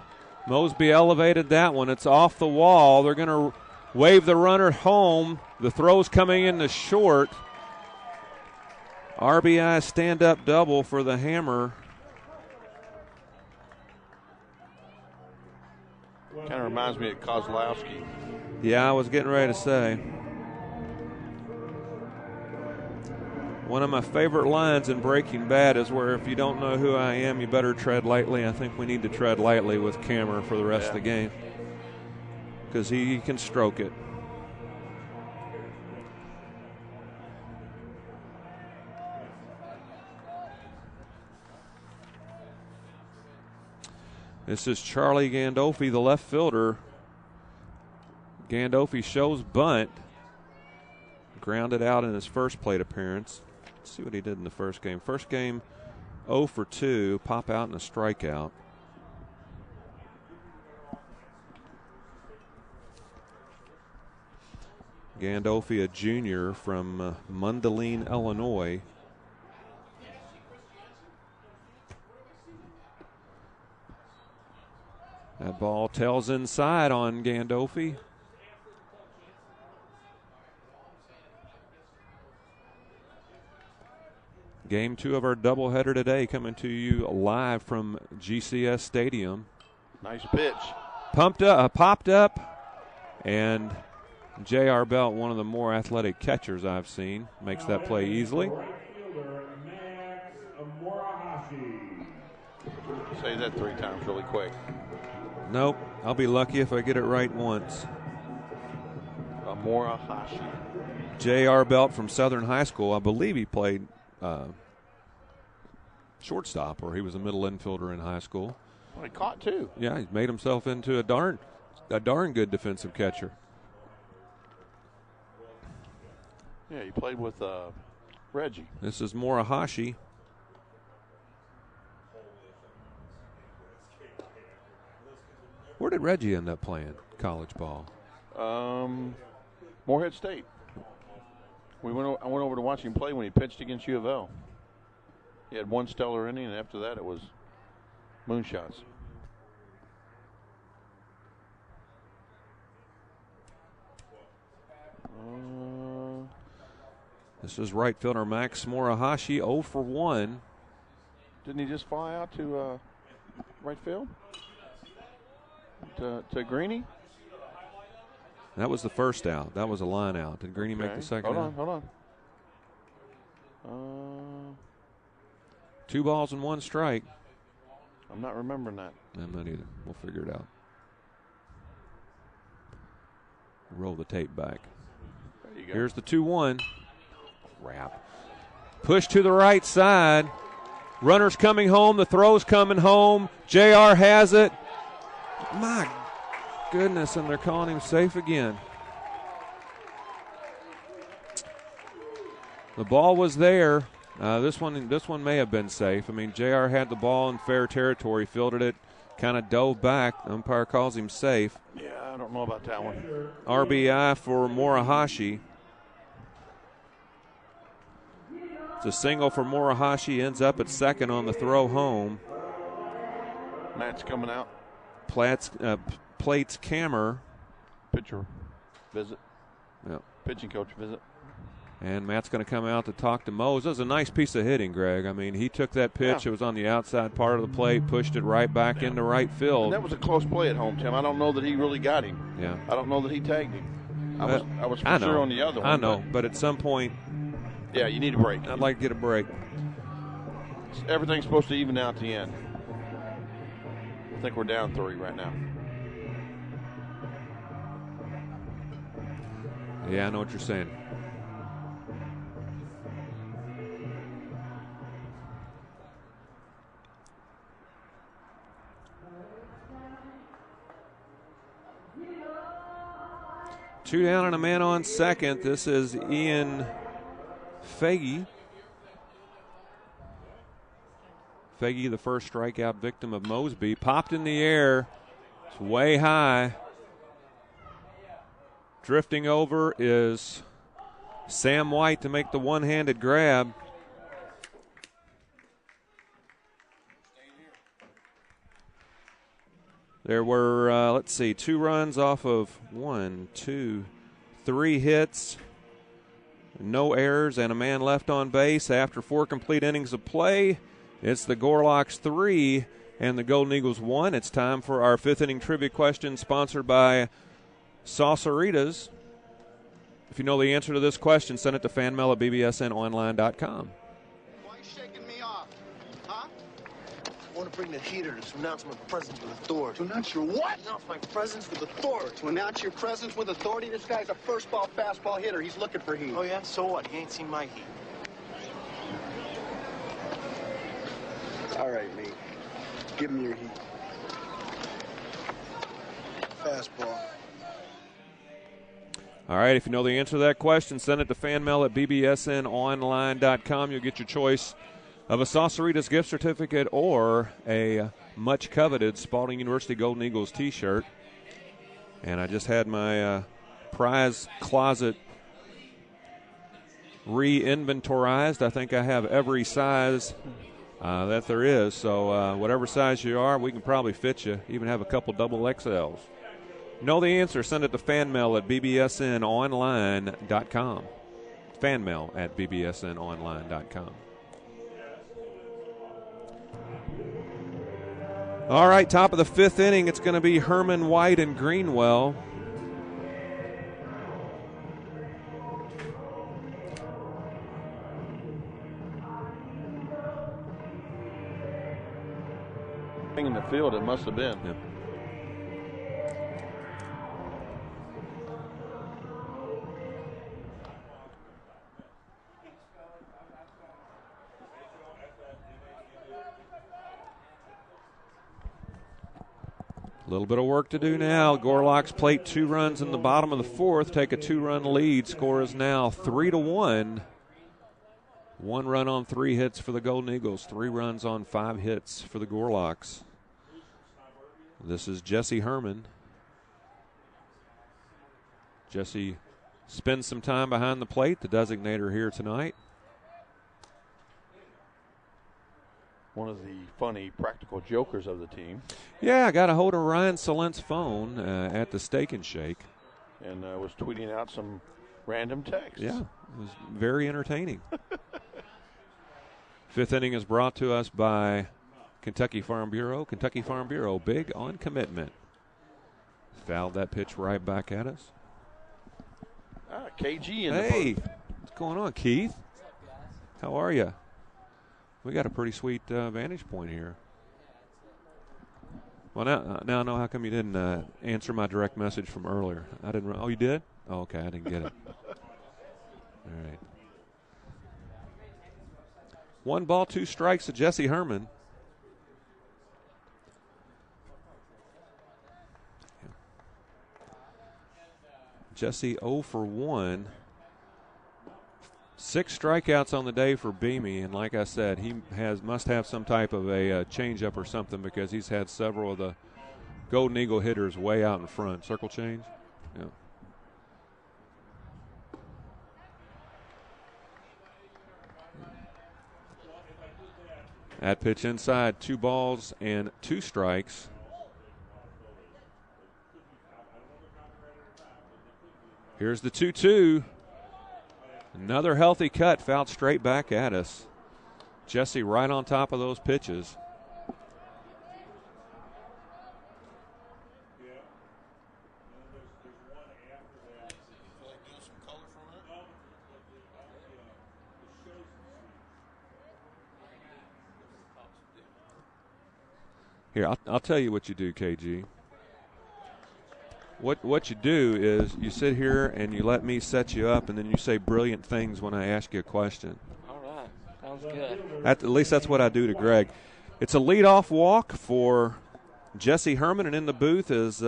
Mosby elevated that one. It's off the wall. They're going to wave the runner home. The throw's coming in the short. RBI stand-up double for the Hammer. Kind of reminds me of Kozlowski. Yeah, I was getting ready to say. One of my favorite lines in Breaking Bad is where if you don't know who I am, you better tread lightly. I think we need to tread lightly with Kammer for the rest of the game because he can stroke it. This is Charlie Gandolfi, the left fielder. Gandolfi shows bunt. Grounded out in his first plate appearance. Let's see what he did in the first game. First game, 0 for 2, pop out and a strikeout. Gandolfi, a junior from Mundelein, Illinois. That ball tails inside on Gandolfi. Game 2 of our doubleheader today coming to you live from GCS Stadium. Nice pitch. Popped up, and J.R. Belt, one of the more athletic catchers I've seen, makes that play easily. Say that 3 times really quick. Nope, I'll be lucky if I get it right once. Murahashi. J.R. Belt from Southern High School. I believe he played shortstop, or he was a middle infielder in high school. Well, he caught too. Yeah, he's made himself into a darn good defensive catcher. Yeah, he played with Reggie. This is Murahashi. Where did Reggie end up playing college ball? Morehead State. I went over to watch him play when he pitched against U of L. He had one stellar inning, and after that it was moonshots. This is right fielder Max Murahashi, 0 for 1. Didn't he just fly out to right field? To Greeny? That was the first out. That was a line out. Did Greeny make the second out? Hold on. 2 balls and 1 strike. I'm not remembering that. I'm not either. We'll figure it out. Roll the tape back. There you go. Here's the 2-1. Crap. Push to the right side. Runner's coming home. The throw's coming home. JR has it. My goodness, and they're calling him safe again. The ball was there. This one may have been safe. I mean, JR had the ball in fair territory, fielded it, kind of dove back. The umpire calls him safe. Yeah, I don't know about that one. RBI for Murahashi. It's a single for Murahashi, ends up at second on the throw home. Matt's coming out. Plates Kammer. Pitcher visit. Yep. Pitching coach visit. And Matt's going to come out to talk to Mose. That was a nice piece of hitting, Greg. I mean, he took that pitch. Yeah. It was on the outside part of the plate, pushed it right back into right field. And that was a close play at home, Tim. I don't know that he really got him. Yeah. I don't know that he tagged him. I was for I know. sure on the other one. I know, but at some point, yeah, you need a break. I'd like to get a break. Everything's supposed to even out at the end. I think we're down 3 right now. Yeah, I know what you're saying. Two down and a man on second. This is Ian Faggy. Faggy, the first strikeout victim of Mosby. Popped in the air. It's way high. Drifting over is Sam White to make the one-handed grab. There were, let's see, 2 runs off of 1, 2, 3 hits, no errors, and a man left on base after 4 complete innings of play. It's the Gorlocks 3 and the Golden Eagles 1. It's time for our 5th inning trivia question, sponsored by Sauceritas. If you know the answer to this question, send it to fanmail at bbsnonline.com. Why are you shaking me off? Huh? I want to bring the heater to announce my presence with authority. To announce your what? Announce my presence with authority. To announce your presence with authority? This guy's a first ball fastball hitter. He's looking for heat. Oh, yeah? So what? He ain't seen my heat. All right, mate. Give him your heat. Fastball. All right, if you know the answer to that question, send it to fanmail at bbsnonline.com. You'll get your choice of a Sauceritas gift certificate or a much-coveted Spalding University Golden Eagles T-shirt. And I just had my prize closet re-inventorized. I think I have every size that there is. So whatever size you are, we can probably fit you. Even have a couple double XLs. Know the answer, send it to fanmail at bbsnonline.com. Fanmail at bbsnonline.com. All right, top of the 5th inning, it's going to be Herman, White, and Greenwell. In the field, it must have been. Yeah. A little bit of work to do now. Gorlock's plate 2 runs in the bottom of the 4th, take a 2-run lead. Score is now 3-1. 1 run on 3 hits for the Golden Eagles, 3 runs on 5 hits for the Gorlocks. This is Jesse Herman. Jesse spends some time behind the plate, the designator here tonight. One of the funny practical jokers of the team. Yeah, I got a hold of Ryan Salent's phone at the Steak and Shake. And was tweeting out some random texts. Yeah, it was very entertaining. 5th inning is brought to us by Kentucky Farm Bureau. Kentucky Farm Bureau, big on commitment. Fouled that pitch right back at us. KG in Hey, the booth. what's going on, Keith? How are you? We got a pretty sweet vantage point here. Well, now I know how come you didn't answer my direct message from earlier. I didn't. Oh, you did? Oh, okay, I didn't get it. All right. 1 ball, 2 strikes to Jesse Herman. Jesse 0 for 1. 6 strikeouts on the day for Beamy, and like I said, he must have some type of a changeup or something because he's had several of the Golden Eagle hitters way out in front. Circle change? Yeah. At pitch inside, 2 balls and 2 strikes. Here's the 2-2. Another healthy cut, fouled straight back at us. Jesse right on top of those pitches. Here, I'll tell you what you do, KG. What you do is you sit here and you let me set you up, and then you say brilliant things when I ask you a question. All right. Sounds good. At least that's what I do to Greg. It's a leadoff walk for Jesse Herman, and in the booth is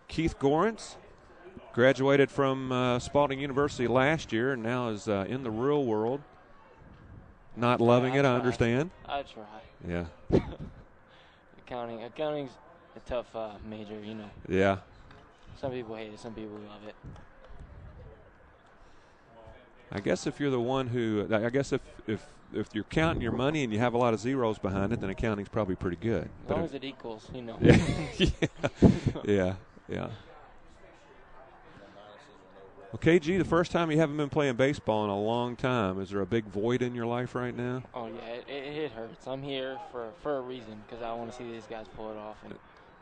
Keith Gorence. Graduated from Spalding University last year and now is in the real world. Not loving it, I understand. I try. Yeah. Accounting's a tough major, you know. Yeah. Some people hate it, some people love it. I guess if you're the one who, I guess if you're counting your money and you have a lot of zeros behind it, then accounting's probably pretty good. As long as it equals, you know. Yeah. Well, KG, the first time you haven't been playing baseball in a long time. Is there a big void in your life right now? Oh, yeah, it hurts. I'm here for a reason because I want to see these guys pull it off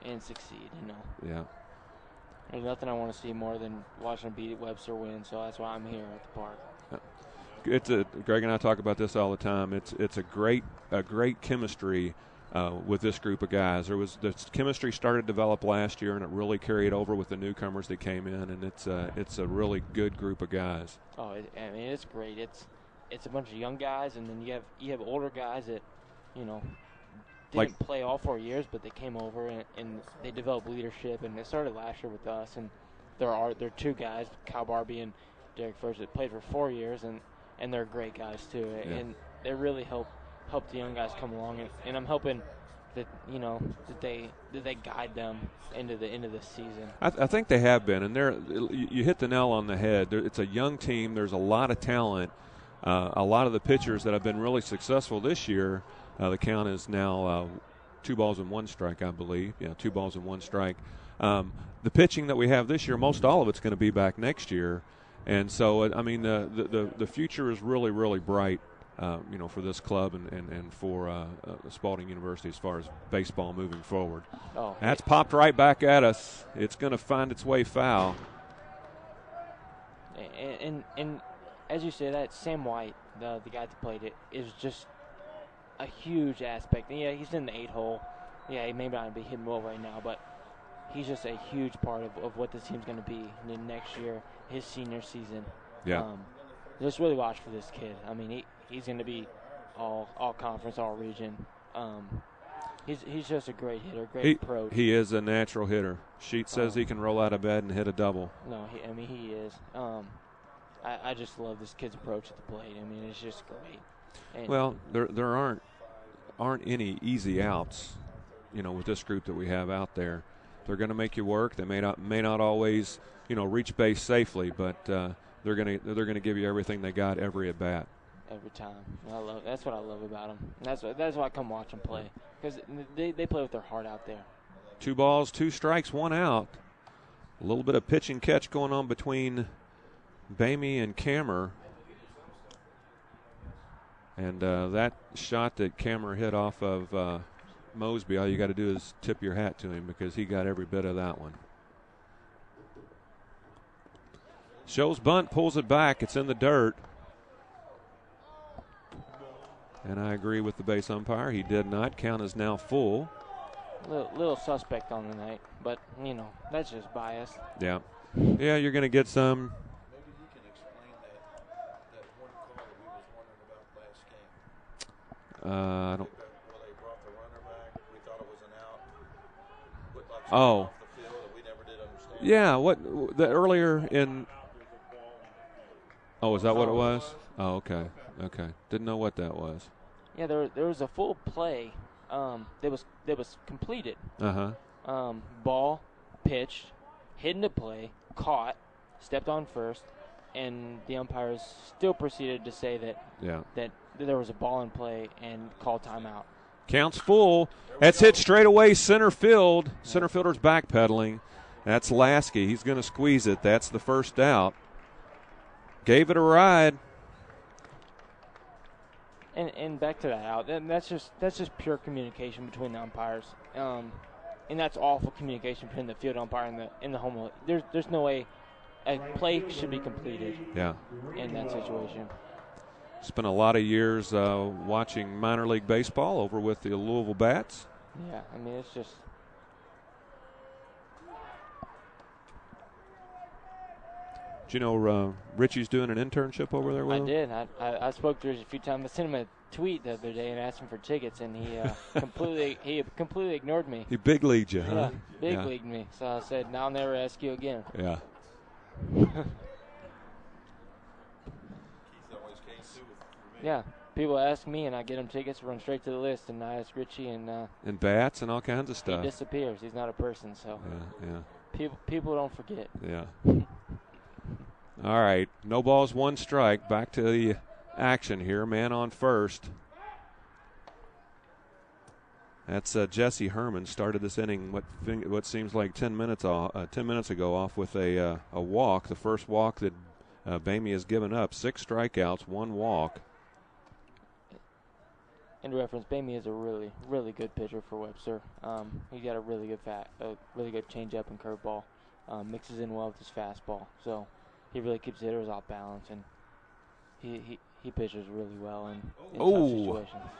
and succeed, you know. Yeah. There's nothing I want to see more than watching them beat Webster win, so that's why I'm here at the park. Greg and I talk about this all the time. It's a great chemistry with this group of guys. The chemistry started to develop last year, and it really carried over with the newcomers that came in, and it's a really good group of guys. Oh, I mean, it's great. It's a bunch of young guys, and then you have older guys that, you know, didn't play all 4 years, but they came over and they developed leadership, and it started last year with us. And there are 2 guys, Kyle Barbie and Derek First, that played for 4 years, and they're great guys too. Yeah. And they really help the young guys come along, and I'm hoping that they guide them into the season. I think they have been, and you hit the nail on the head. It's a young team. There's a lot of talent. A lot of the pitchers that have been really successful this year. The count is now 2 balls and 1 strike, I believe. Yeah, 2 balls and 1 strike. The pitching that we have this year, most all of it's going to be back next year, and so I mean the future is really, really bright. For this club and for Spalding University as far as baseball moving forward. Oh, that's popped right back at us. It's going to find its way foul. And as you said, that Sam White, the guy that played it, is just a huge aspect. Yeah, he's in the 8-hole. Yeah, he may not be hitting well right now, but he's just a huge part of what this team's going to be next year, his senior season. Yeah. Just really watch for this kid. I mean, he's going to be all conference, all region. He's just a great hitter, great approach. He is a natural hitter. Sheet says he can roll out of bed and hit a double. No, he is. I just love this kid's approach at the plate. I mean, it's just great. And well, there aren't any easy outs, with this group that we have out there. They're going to make you work. They may not always, reach base safely, but they're going to give you everything they got every at bat. Every time. That's what I love about them. That's why I come watch them play, because they play with their heart out there. 2 balls, 2 strikes, 1 out. A little bit of pitch and catch going on between Bamey and Kammer. And that shot that Kammer hit off of Mosby, all you got to do is tip your hat to him, because he got every bit of that one. Shows bunt, pulls it back. It's in the dirt. And I agree with the base umpire. He did not. Count is now full. Little suspect on the night, but, that's just bias. Yeah. Yeah, you're going to get some. Maybe he can explain that one call that we was wondering about last game. I don't. Well, they brought the runner back. We thought it was an out. Whitlock's Oh. off the field that we never did understand. Yeah, the earlier in. Oh, is that what it was? Oh, okay. Didn't know what that was. Yeah, there was a full play that was completed. Ball pitched, hit into play, caught, stepped on first, and the umpires still proceeded to say that there was a ball in play and called timeout. Counts full. That's hit straight away center field. Center fielder's backpedaling. That's Lasky. He's going to squeeze it. That's the first out. Gave it a ride. And back to that out. And that's just pure communication between the umpires. And that's awful communication between the field umpire and the home. There's no way a play should be completed. Yeah. In that situation. Spent a lot of years watching minor league baseball over with the Louisville Bats. Yeah, I mean, it's just. Do you know Richie's doing an internship over there with him? I did. I spoke to Rich a few times. I sent him a tweet the other day and asked him for tickets, and he completely ignored me. He big leagued you, huh? Yeah, big leagued me. So I said, I'll never ask you again. Yeah. Yeah, people ask me, and I get them tickets, run straight to the list, and I ask Richie, and bats and all kinds of stuff. He disappears. He's not a person, so yeah. People don't forget. Yeah. All right, no balls, 1 strike. Back to the action here. Man on first. That's Jesse Herman. Started this inning what seems like 10 minutes ago off with a walk. The first walk that Bamey has given up. 6 strikeouts, 1 walk. In reference, Bamey is a really, really good pitcher for Webster. He got a really good changeup and curveball. Mixes in well with his fastball. So he really keeps hitters off balance, and he pitches really well in tough situations.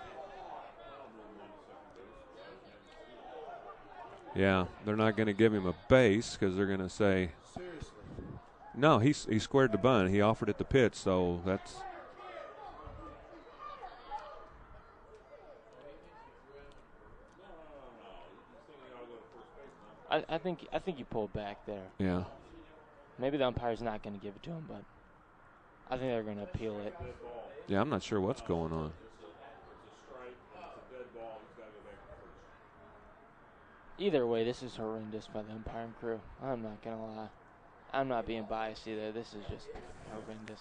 Yeah, they're not going to give him a base because they're going to say, no, he squared the bunt. He offered it to pitch, so that's. I think you pulled back there. Yeah. Maybe the umpire's not going to give it to him, but I think they're going to appeal it. Yeah, I'm not sure what's going on. Either way, this is horrendous by the umpiring crew. I'm not going to lie. I'm not being biased either. This is just horrendous.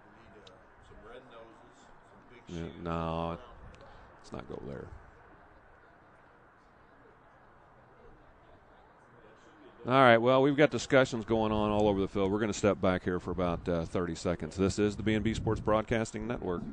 We need some red noses, some big shoes. No, let's not go there. All right, well, we've got discussions going on all over the field. We're going to step back here for about 30 seconds. This is the B&B Sports Broadcasting Network.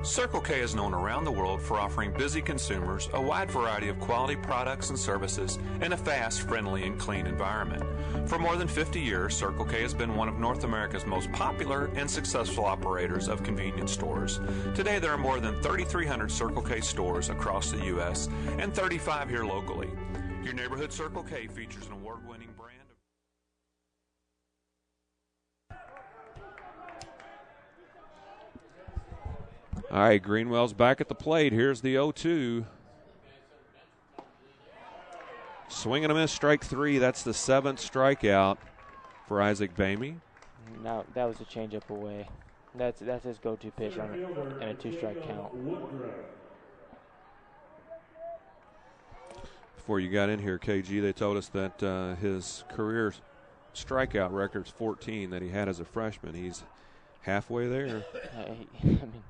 Circle K is known around the world for offering busy consumers a wide variety of quality products and services in a fast, friendly, and clean environment. For more than 50 years, Circle K has been one of North America's most popular and successful operators of convenience stores. Today, there are more than 3,300 Circle K stores across the U.S. and 35 here locally. Your neighborhood Circle K features an award-winning brand. All right, Greenwell's back at the plate. Here's the 0-2. Swing and a miss, strike 3. That's the 7th strikeout for Isaac Bamey. No, that was a changeup away. That's his go-to pitch on a 2-strike count. Before you got in here, KG, they told us that his career strikeout record's 14 that he had as a freshman. He's halfway there. I mean,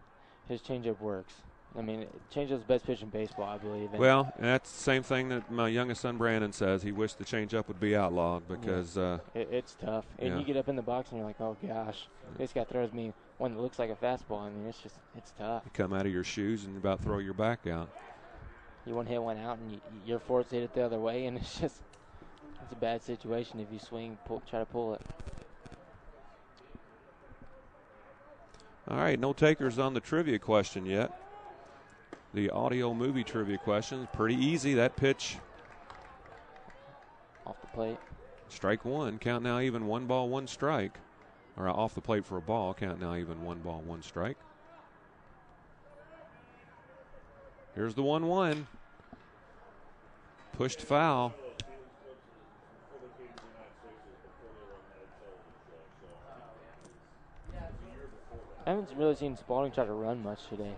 his changeup works. I mean, changeup's the best pitch in baseball, I believe. Well, that's the same thing that my youngest son Brandon says. He wished the changeup would be outlawed because it's tough. And you get up in the box and you're like, oh gosh, this guy throws me one that looks like a fastball. I mean, it's tough. You come out of your shoes and you about throw your back out. You want to hit one out and you're forced to hit it the other way, and it's a bad situation if you swing, try to pull it. All right, no takers on the trivia question yet. The audio movie trivia question is pretty easy. That pitch. Off the plate. Strike 1. Count now even 1 ball, 1 strike. Or off the plate for a ball. Count now even 1 ball, 1 strike. Here's the 1-1. Pushed foul. I haven't really seen Spalding try to run much today.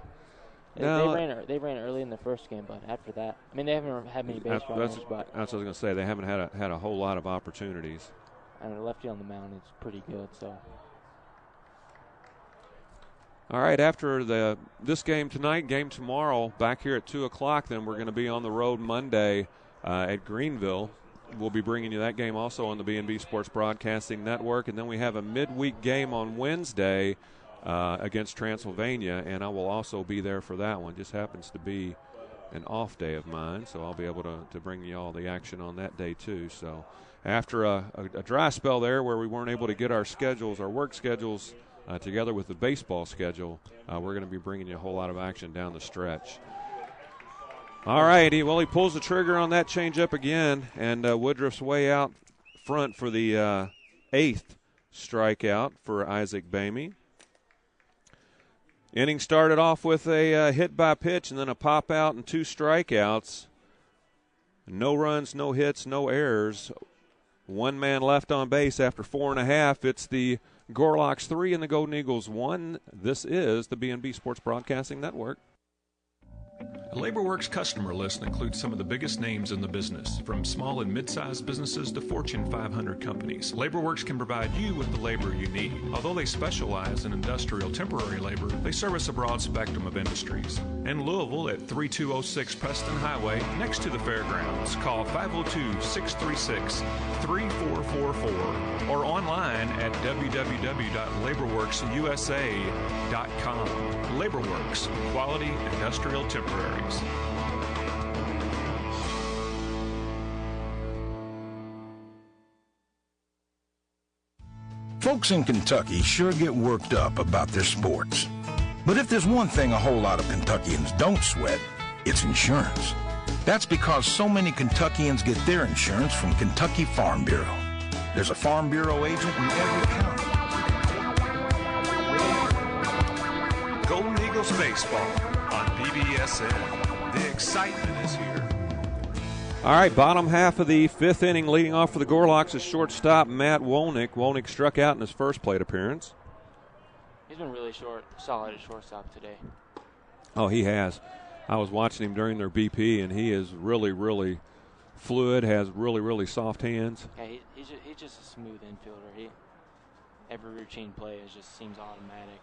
No, they ran early in the first game, but after that, I mean, they haven't had many base runners. That's what I was going to say. They haven't had a whole lot of opportunities. And the lefty on the mound is pretty good. So. All right, after this game tonight, game tomorrow, back here at 2 o'clock, then we're going to be on the road Monday at Greenville. We'll be bringing you that game also on the B&B Sports Broadcasting Network. And then we have a midweek game on Wednesday against Transylvania, and I will also be there for that one. Just happens to be an off day of mine, so I'll be able to bring you all the action on that day too. So after a dry spell there where we weren't able to get our work schedules together with the baseball schedule, we're going to be bringing you a whole lot of action down the stretch. All right, he pulls the trigger on that changeup again, and Woodruff's way out front for the 8th strikeout for Isaac Bamey. Inning started off with a hit by pitch and then a pop out and 2 strikeouts. No runs, no hits, no errors. 1 man left on base after 4.5. It's the Gorlocks 3 and the Golden Eagles 1. This is the B&B Sports Broadcasting Network. LaborWorks customer list includes some of the biggest names in the business, from small and mid-sized businesses to Fortune 500 companies. LaborWorks can provide you with the labor you need. Although they specialize in industrial temporary labor, they service a broad spectrum of industries. In Louisville at 3206 Preston Highway, next to the fairgrounds, call 502-636-3444 or online at www.laborworksusa.com. LaborWorks, quality industrial temporaries. Folks in Kentucky sure get worked up about their sports. But if there's one thing a whole lot of Kentuckians don't sweat, it's insurance. That's because so many Kentuckians get their insurance from Kentucky Farm Bureau. There's a Farm Bureau agent in every county. Golden Eagles baseball on BBSN. The excitement is here. All right, bottom half of the 5th inning, leading off for the Gorlocks is shortstop Matt Wolnick. Wolnick struck out in his first plate appearance. He's been really solid at shortstop today. Oh, he has. I was watching him during their BP, and he is really, really fluid, has really, really soft hands. Yeah, he's just a smooth infielder. Every routine play just seems automatic.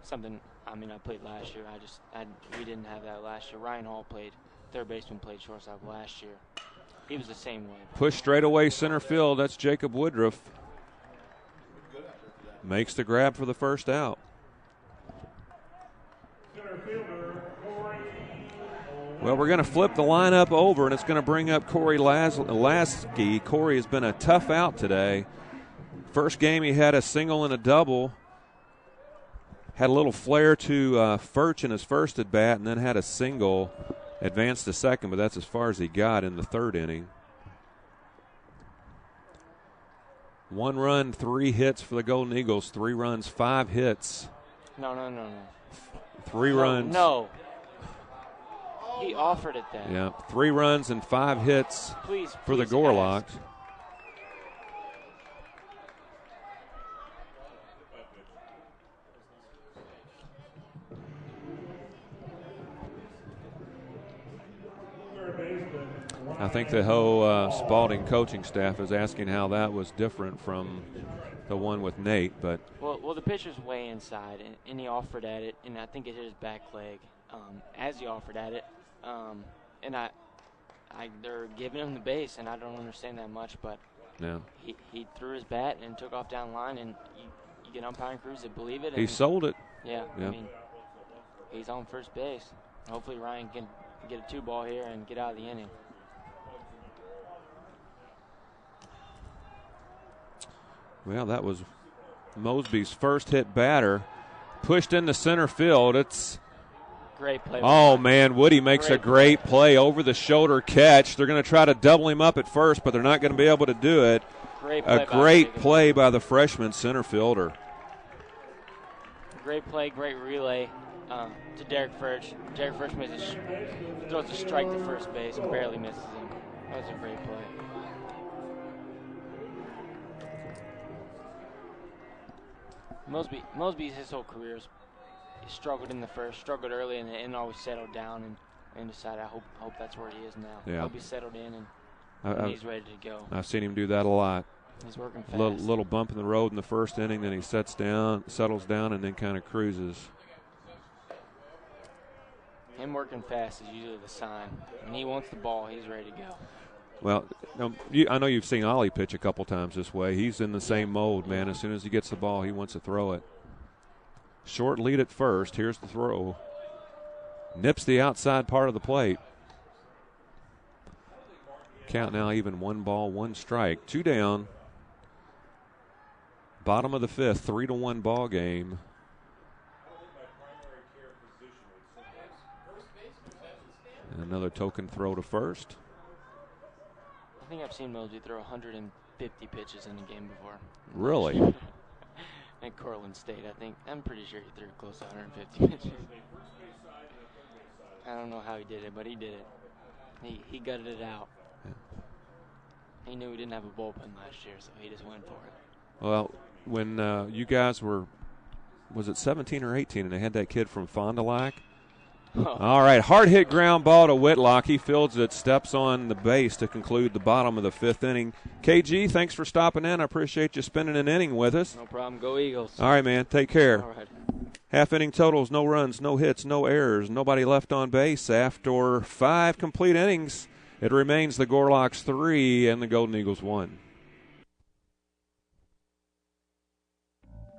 Something, I played last year. We didn't have that last year. Ryan Hall third baseman played shortstop last year. He was the same way. Push straight away center field. That's Jacob Woodruff. Makes the grab for the first out. Well, we're going to flip the lineup over, and it's going to bring up Corey Lasky. Corey has been a tough out today. First game he had a single and a double. Had a little flare to Furch in his first at bat, and then had a single, advanced to second, but that's as far as he got in the 3rd inning. 1 run, 3 hits for the Golden Eagles. 3 runs, 5 hits No. 3 runs. No. He offered it then. Yeah, 3 runs and 5 hits for the Gorlocks. I think the whole Spalding coaching staff is asking how that was different from the one with Nate. But well, the pitcher's way inside, and he offered at it, and I think it hit his back leg as he offered at it. And they're giving him the base, and I don't understand that much, but yeah. He threw his bat and took off down the line, and you get umpiring crews that believe it. He sold it. Yeah, I mean, he's on first base. Hopefully Ryan can get a 2-ball here and get out of the inning. Well, that was Mosby's first hit batter. Pushed into center field. It's great play. Oh, man, Woody makes a great play over the shoulder catch. They're going to try to double him up at first, but they're not going to be able to do it. A great play by the freshman center fielder. Great play, great relay to Derek Furch. Derek Furch throws a strike to first base and barely misses him. That was a great play. Mosby, his whole career, he struggled in the first, struggled early, and always settled down and decided, I hope that's where he is now. Yeah. I hope he's settled in and he's ready to go. I've seen him do that a lot. He's working fast. Little bump in the road in the first inning, then he settles down, and then kind of cruises. Him working fast is usually the sign. When he wants the ball, he's ready to go. Well, I know you've seen Ollie pitch a couple times this way. He's in the same mode, man. As soon as he gets the ball, he wants to throw it. Short lead at first. Here's the throw. Nips the outside part of the plate. Count now even 1 ball, 1 strike. 2 down. Bottom of the 5th, 3-1 ball game. And another token throw to first. I think I've seen Mosby throw 150 pitches in a game before. Really? At Cortland State, I'm pretty sure he threw close to 150 pitches. I don't know how he did it, but he did it. He gutted it out. Yeah. He knew he didn't have a bullpen last year, so he just went for it. Well, when you guys were, was it 17 or 18, and they had that kid from Fond du Lac? Oh. All right, hard hit ground ball to Whitlock. He fields it, steps on the base to conclude the bottom of the 5th inning. KG, thanks for stopping in. I appreciate you spending an inning with us. No problem. Go Eagles. All right, man. Take care. All right. Half inning totals, no runs, no hits, no errors, nobody left on base. After 5 complete innings, it remains the Gorlocks 3 and the Golden Eagles 1.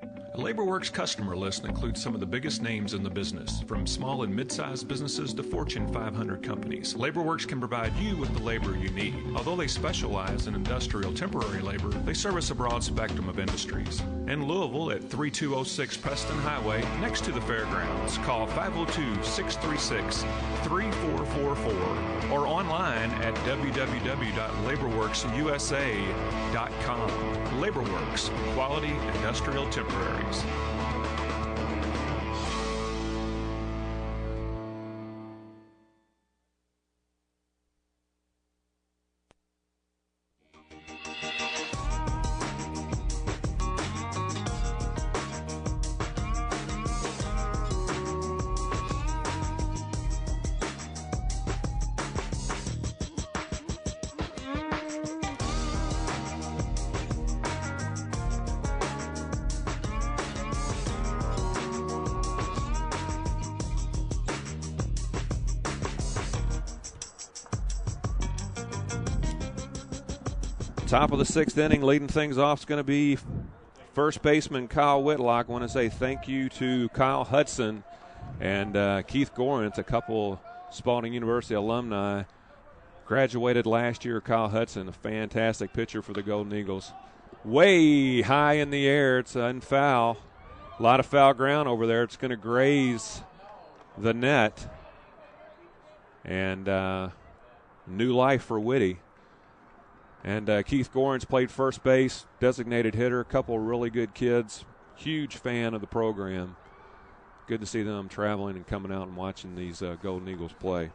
A LaborWorks customer list includes some of the biggest names in the business, from small and mid-sized businesses to Fortune 500 companies. LaborWorks can provide you with the labor you need. Although they specialize in industrial temporary labor, they service a broad spectrum of industries. In Louisville at 3206 Preston Highway, next to the fairgrounds, call 502-636-3444 or online at www.laborworksusa.com. LaborWorks, quality industrial temporaries. Top of the 6th inning, leading things off is going to be first baseman Kyle Whitlock. I want to say thank you to Kyle Hudson and Keith Gorence, a couple Spalding University alumni. Graduated last year. Kyle Hudson, a fantastic pitcher for the Golden Eagles. Way high in the air. It's in foul. A lot of foul ground over there. It's going to graze the net. And new life for Whitty. And Keith Gorence played first base, designated hitter, a couple of really good kids. Huge fan of the program. good to see them traveling and coming out and watching these Golden Eagles play.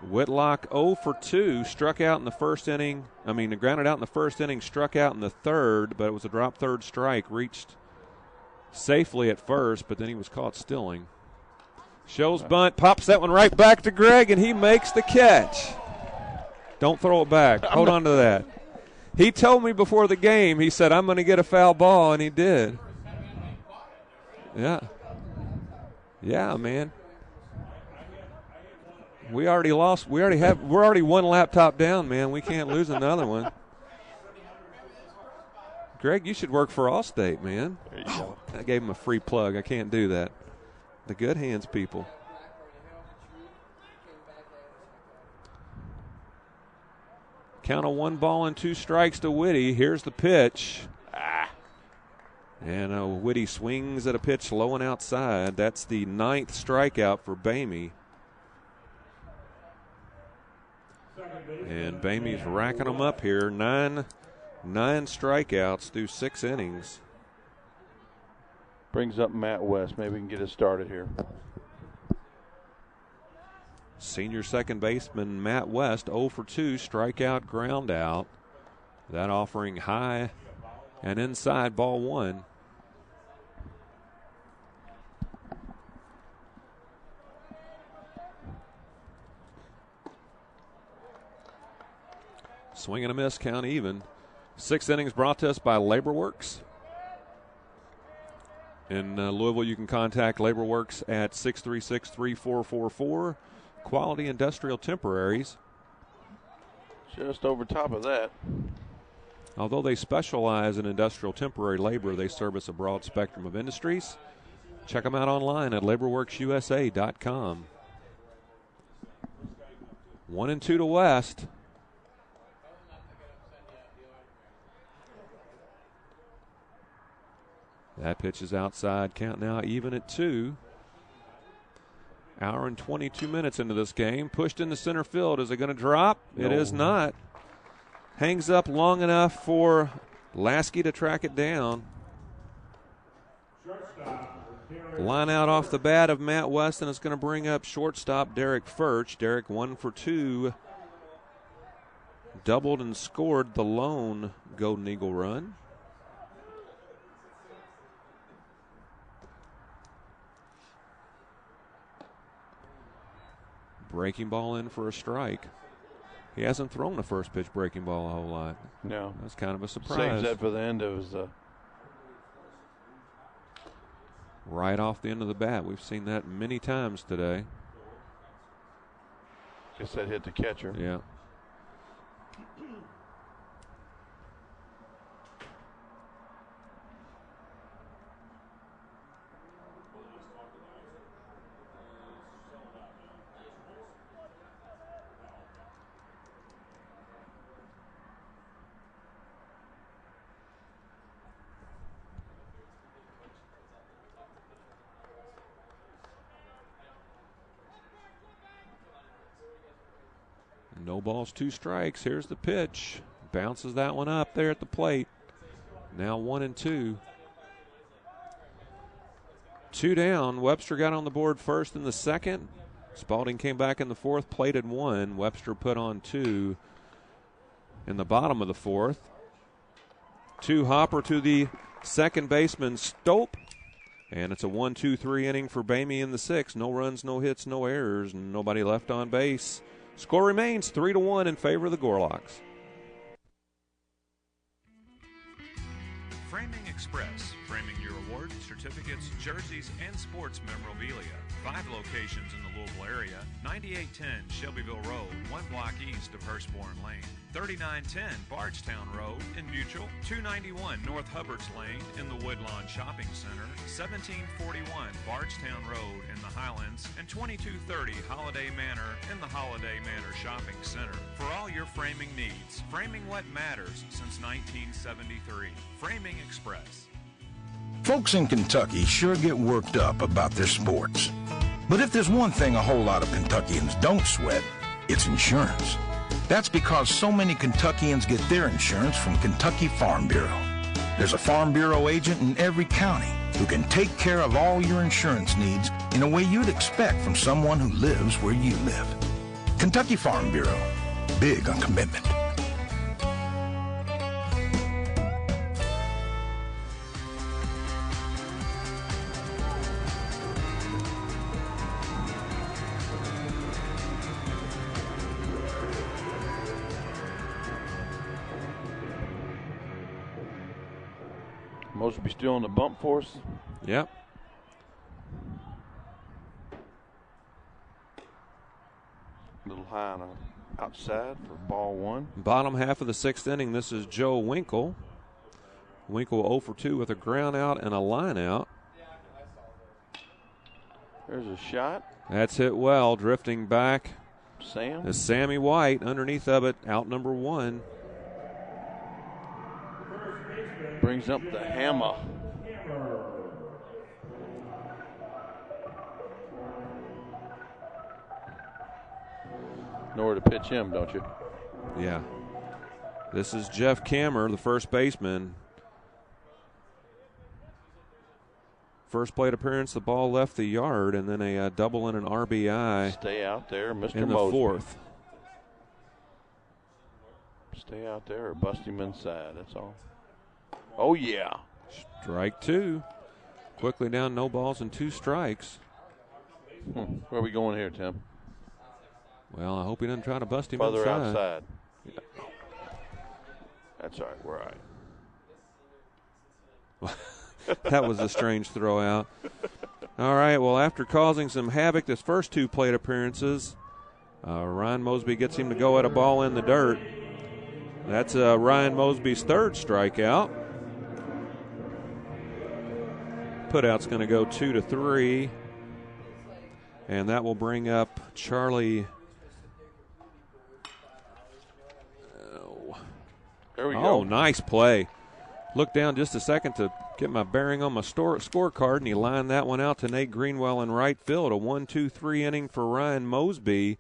Whitlock 0 for 2, struck out in the first inning. Grounded out in the first inning, struck out in the third, but it was a drop third strike. Reached safely at first, but then he was caught stealing. Shows bunt, pops that one right back to Greg, and he makes the catch. Don't throw it back. Hold on to that. He told me before the game, he said, I'm going to get a foul ball, and he did. Yeah. Yeah, man. We already lost. We're already one laptop down, man. We can't lose another one. Greg, you should work for Allstate, man. There you go. I gave him a free plug. I can't do that. The good hands people. Count of 1 ball and 2 strikes to Whitty. Here's the pitch. And Whitty swings at a pitch low and outside. That's the 9th strikeout for Bamey. And Bamey's racking them up here. Nine strikeouts through 6 innings. Brings up Matt West. Maybe we can get it started here. Senior second baseman Matt West, 0 for 2, strikeout, ground out. That offering high and inside, ball 1. Swing and a miss, count even. 6 innings brought to us by LaborWorks. In Louisville, you can contact LaborWorks at 636-3444. Quality Industrial Temporaries. Just over top of that. Although they specialize in industrial temporary labor, they service a broad spectrum of industries. Check them out online at laborworksusa.com. 1-2 to West. That pitch is outside. Count now even at 2. Hour and 22 minutes into this game. Pushed into center field. Is it going to drop? No. It is not. Hangs up long enough for Lasky to track it down. Line out off the bat of Matt West, and it's going to bring up shortstop Derek Furch. Derek 1 for 2. Doubled and scored the lone Golden Eagle run. Breaking ball in for a strike. He hasn't thrown the first pitch breaking ball a whole lot. No. That's kind of a surprise. Saves that for the end of his. Right off the end of the bat. We've seen that many times today. Guess that hit the catcher. Yeah. No balls, 2 strikes. Here's the pitch. Bounces that one up there at the plate. Now 1-2. 2 down. Webster got on the board first in the second. Spalding came back in the fourth, plated 1. Webster put on 2 in the bottom of the fourth. 2 hopper to the second baseman, Stope. And it's a 1-2-3 inning for Bamey in the 6th. No runs, no hits, no errors, nobody left on base. Score remains 3-1 in favor of the Gorlocks. Framing Express, framing your awards, certificates, jerseys, and sports memorabilia. 5 locations in the Louisville area: 9810 Shelbyville Road, 1 block east of Hurstbourne Lane; 3910 Bardstown Road in Butyl; 291 North Hubbards Lane in the Woodlawn Shopping Center; 1741 Bardstown Road in the Highlands; and 2230 Holiday Manor in the Holiday Manor Shopping Center. For all your framing needs, framing what matters since 1973. Framing Express. Folks in Kentucky sure get worked up about their sports. But if there's one thing a whole lot of Kentuckians don't sweat, it's insurance. That's because so many Kentuckians get their insurance from Kentucky Farm Bureau. There's a Farm Bureau agent in every county who can take care of all your insurance needs in a way you'd expect from someone who lives where you live. Kentucky Farm Bureau, big on commitment. Mosby still on the bump for us? Yep. A little high on the outside for ball one. Bottom half of the 6th inning, this is Joe Winkle. Winkle 0 for 2 with a ground out and a line out. There's a shot. That's hit well, drifting back. Sam. Is Sammy White underneath of it, out number 1. Brings up the hammer. Know where to pitch him, don't you? Yeah. This is Jeff Kammer, the first baseman. First plate appearance, the ball left the yard, and then a double and an RBI. Stay out there, Mr. In the Mosby. 4th. Stay out there or bust him inside, that's all. Oh, yeah. Strike 2. Quickly down, no balls and 2 strikes. Where are we going here, Tim? Well, I hope he doesn't try to bust him Further inside. outside. Yeah. That's all right, we're all right. That was a strange throw out. All right, well, after causing some havoc this first 2 plate appearances, Ryan Mosby gets him to go at a ball in the dirt. That's Ryan Mosby's 3rd strikeout. Putout's going to go 2-3. And that will bring up Charlie. There we go. Oh, nice play. Look down just a second to get my bearing on my scorecard, and he lined that one out to Nate Greenwell in right field. A 1-2-3 inning for Ryan Mosby.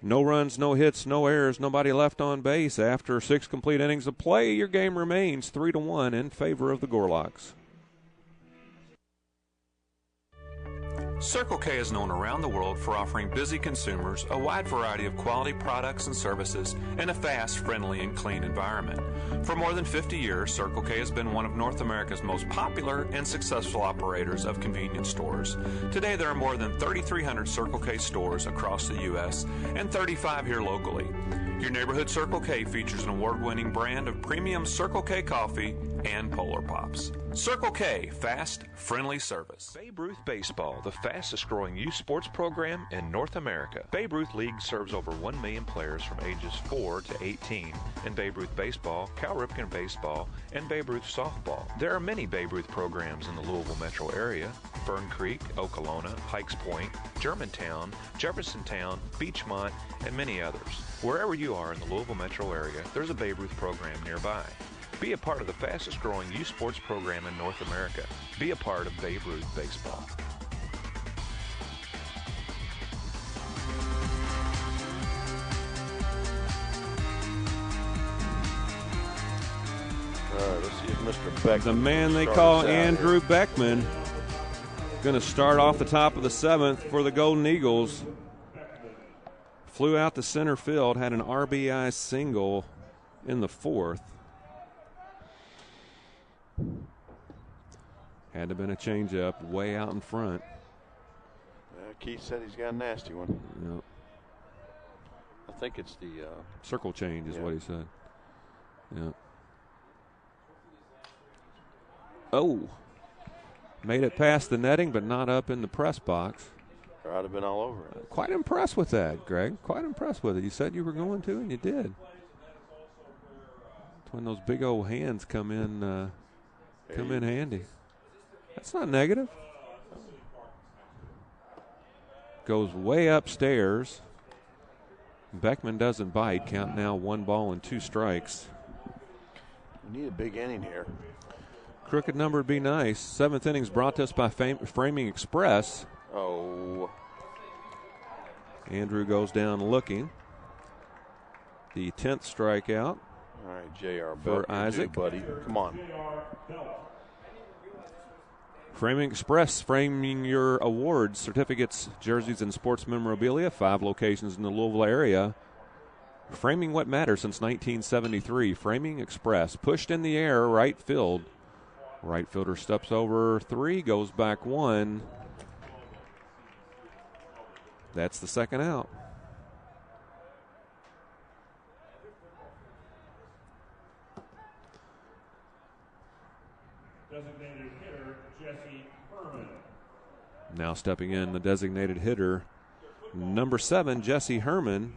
No runs, no hits, no errors, nobody left on base. After 6 complete innings of play, your game remains 3-1 in favor of the Gorlocks. Circle K is known around the world for offering busy consumers a wide variety of quality products and services in a fast, friendly, and clean environment. For more than 50 years, Circle K has been one of North America's most popular and successful operators of convenience stores. Today, there are more than 3,300 Circle K stores across the U.S. and 35 here locally. Your neighborhood Circle K features an award-winning brand of premium Circle K coffee and Polar Pops. Circle K, fast, friendly service. Babe Ruth Baseball, the fastest growing youth sports program in North America. Babe Ruth League serves over 1 million players from ages 4 to 18. In Babe Ruth Baseball, Cal Ripken Baseball, and Babe Ruth Softball. There are many Babe Ruth programs in the Louisville metro area: Fern Creek, Okolona, Pikes Point, Germantown, Jeffersontown, Beachmont, and many others. Wherever you are in the Louisville metro area, there's a Babe Ruth program nearby. Be a part of the fastest growing youth sports program in North America. Be a part of Babe Ruth Baseball. All right, let's see if Mr. Beckman. The man they call Andrew Beckman going to start off the top of the 7th for the Golden Eagles. Flew out to center field, had an RBI single in the 4th. Had to have been a changeup way out in front. Keith said he's got a nasty one. Yep. I think it's the circle change is what he said. Yeah. Oh, made it past the netting, but not up in the press box. Or I'd have been all over it. Quite impressed with that, Greg. Quite impressed with it. You said you were going to, and you did. It's when those big old hands come in handy. That's not negative. Goes way upstairs. Beckman doesn't bite. Count now 1 ball and 2 strikes. We need a big inning here. Crooked number would be nice. 7th innings brought to us by Framing Express. Oh. Andrew goes down looking. The 10th strikeout. All right, J.R. for Isaac. Buddy. Come on. Framing Express, framing your awards, certificates, jerseys, and sports memorabilia. 5 locations in the Louisville area. Framing what matters since 1973. Framing Express, pushed in the air, right field. Right fielder steps over 3, goes back 1. That's the second out. Designated hitter, Jesse Herman. Now stepping in the designated hitter, number 7, Jesse Herman.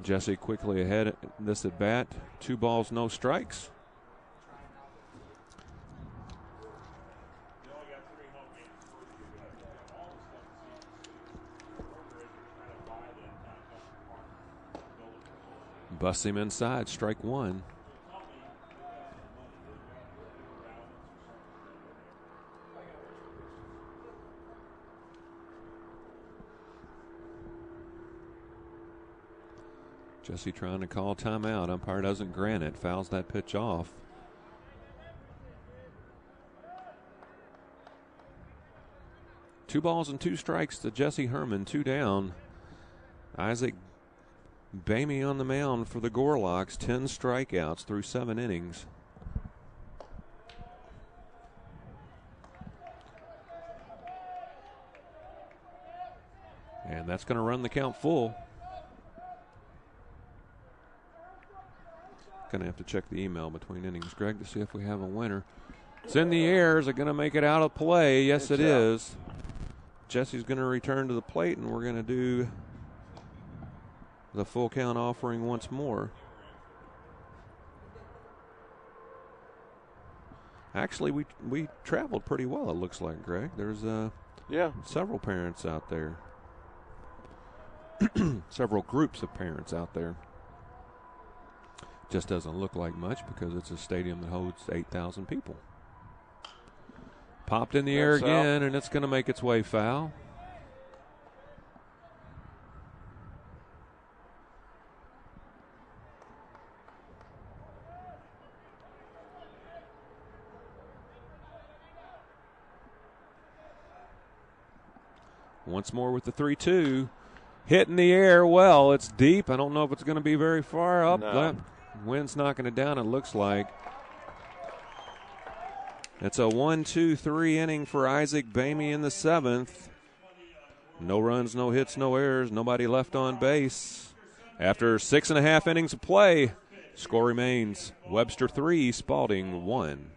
Jesse quickly ahead at this at bat. 2 balls, no strikes. Busts him inside, strike 1. Jesse trying to call timeout. Umpire doesn't grant it. Fouls that pitch off. Two balls and 2 strikes to Jesse Herman. 2 down. Isaac Bamey on the mound for the Gorlocks. 10 strikeouts through 7 innings. And that's going to run the count full. Going to have to check the email between innings, Greg, to see if we have a winner. It's in the air. Is it going to make it out of play? Yes, it is. Jesse's going to return to the plate, and we're going to do the full count offering once more. Actually, we traveled pretty well, it looks like, Greg. There's several parents out there. Several groups of parents out there. Just doesn't look like much because it's a stadium that holds 8,000 people. Popped in the air again, and it's going to make its way foul. Once more with the 3-2. Hit in the air. Well, it's deep. I don't know if it's going to be very far up. No. Wind's knocking it down, it looks like. It's a 1-2-3 inning for Isaac Bamey in the 7th. No runs, no hits, no errors. Nobody left on base. After 6.5 innings of play, score remains Webster 3, Spalding 1.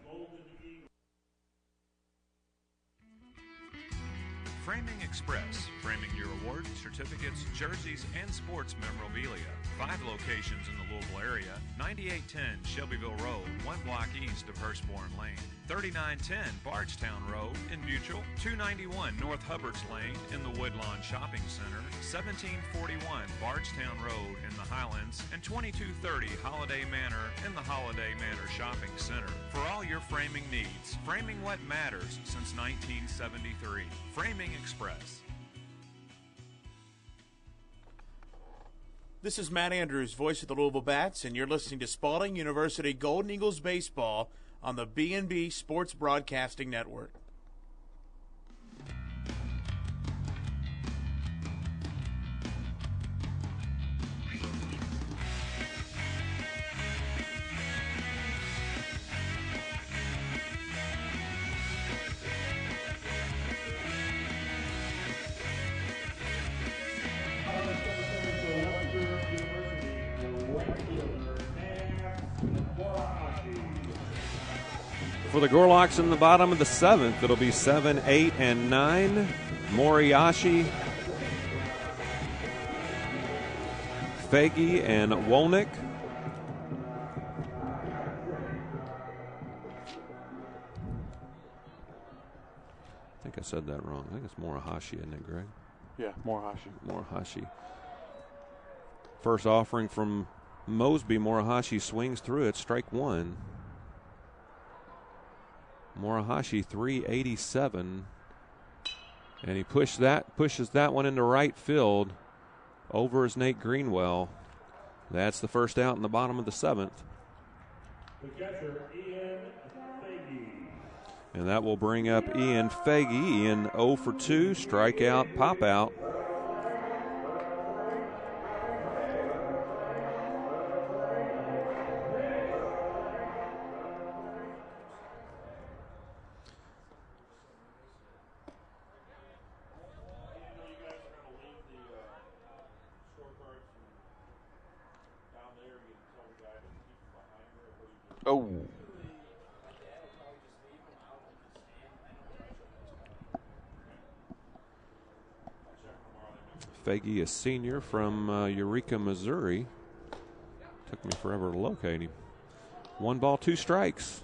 Framing Express, framing your awards, certificates, jerseys, and sports memorabilia. 5 locations in the Louisville area: 9810 Shelbyville Road, 1 block east of Hurstbourne Lane; 3910 Bardstown Road in Mutual; 291 North Hubbards Lane in the Woodlawn Shopping Center; 1741 Bardstown Road in the Highlands; and 2230 Holiday Manor in the Holiday Manor Shopping Center. For all your framing needs, framing what matters since 1973. Framing Express. This is Matt Andrews, voice of the Louisville Bats, and you're listening to Spalding University Golden Eagles Baseball on the B&B Sports Broadcasting Network. For the Gorlocks in the bottom of the 7th, it'll be 7, 8, and 9. Moriyashi, Faggy, and Wolnick. I think I said that wrong. I think it's Moriyashi, isn't it, Greg? Yeah, Moriyashi. Moriyashi. First offering from Mosby. Morihashi swings through it. Strike one. Morihashi 387. And he pushes that one into right field. Over is Nate Greenwell. That's the first out in the bottom of the 7th. The catcher, Ian Faggy. And that will bring up Ian Faggy. Ian 0 for 2, strikeout, pop out. Oh. Faggy, a senior from Eureka, Missouri. Took me forever to locate him. 1 ball, 2 strikes.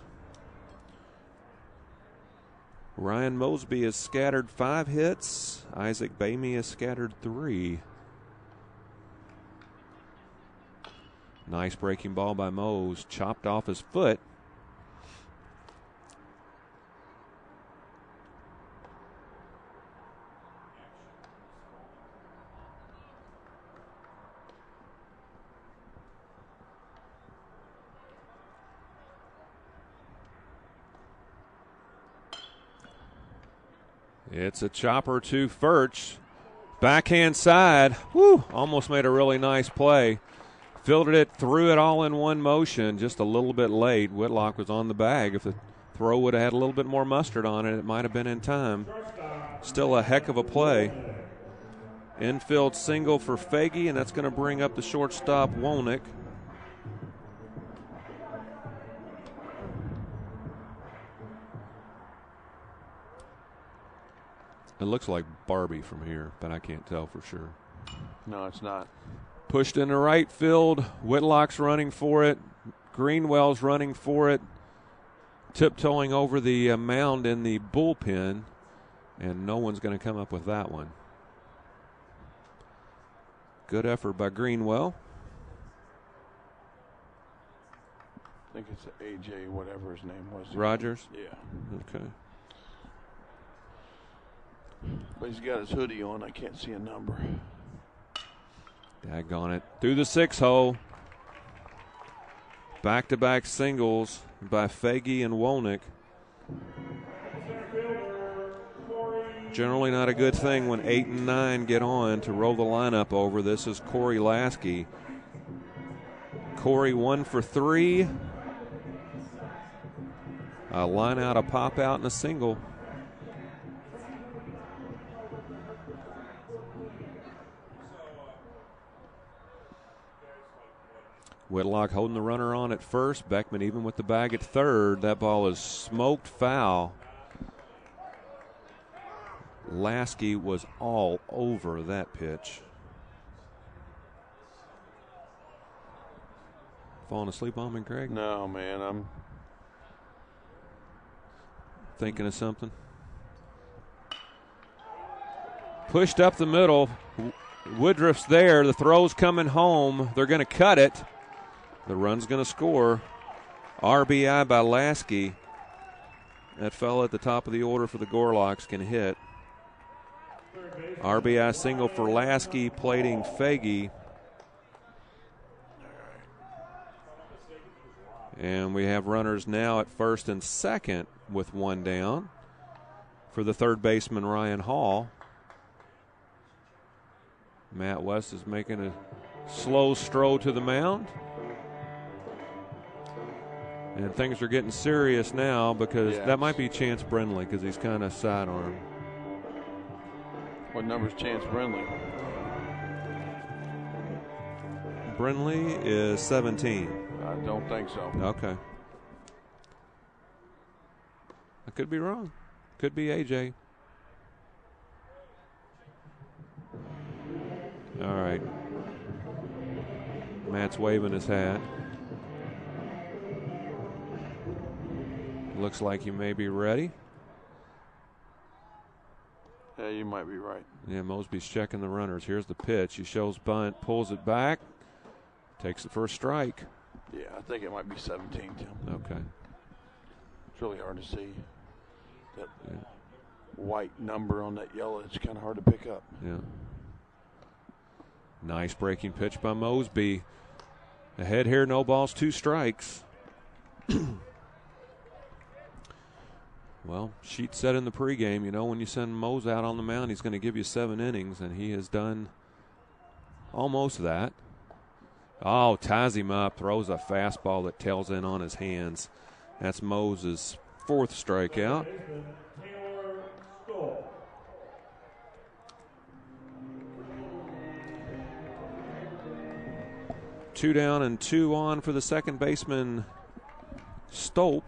Ryan Mosby has scattered 5 hits. Isaac Bamey has scattered 3. Nice breaking ball by Mose. Chopped off his foot. It's a chopper to Furch. Backhand side. Woo! Almost made a really nice play. Fielded it, threw it all in one motion, just a little bit late. Whitlock was on the bag. If the throw would have had a little bit more mustard on it, it might have been in time. Still a heck of a play. Infield single for Faggy, and that's going to bring up the shortstop, Wonik. It looks like Barbie from here, but I can't tell for sure. No, it's not. Pushed into right field. Whitlock's running for it. Greenwell's running for it. Tiptoeing over the mound in the bullpen. And no one's going to come up with that one. Good effort by Greenwell. I think it's AJ, whatever his name was. Rogers? Yeah. Okay. But he's got his hoodie on. I can't see a number. Daggone it. Through the 6-hole. Back-to-back singles by Faggy and Wonik. Generally not a good thing when 8 and 9 get on to roll the lineup over. This is Corey Lasky. Corey 1 for 3. A line out, a pop out, and a single. Whitlock holding the runner on at first. Beckman even with the bag at third. That ball is smoked foul. Lasky was all over that pitch. Falling asleep on me, Greg? No, man. I'm thinking of something. Pushed up the middle. Woodruff's there. The throw's coming home. They're going to cut it. The run's going to score. RBI by Lasky. That fella at the top of the order for the Gorlocks can hit. RBI single for Lasky, plating Faggy. And we have runners now at first and second with 1 down for the third baseman, Ryan Hall. Matt West is making a slow stroll to the mound. And things are getting serious now because that might be Chance Brindley because he's kind of sidearm. What number's Chance Brindley? Brindley is 17. I don't think so. Okay. I could be wrong. Could be AJ. All right. Matt's waving his hat. Looks like he may be ready. Yeah, you might be right. Yeah, Mosby's checking the runners. Here's the pitch. He shows bunt, pulls it back. Takes the first strike. Yeah, I think it might be 17, Tim. Okay. It's really hard to see that white number on that yellow. It's kind of hard to pick up. Yeah. Nice breaking pitch by Mosby. Ahead here, no balls, 2 strikes. Well, Sheet said in the pregame, when you send Mose out on the mound, he's going to give you 7 innings, and he has done almost that. Oh, ties him up, throws a fastball that tails in on his hands. That's Mose's 4th strikeout. 2 down and 2 on for the second baseman, Stolp.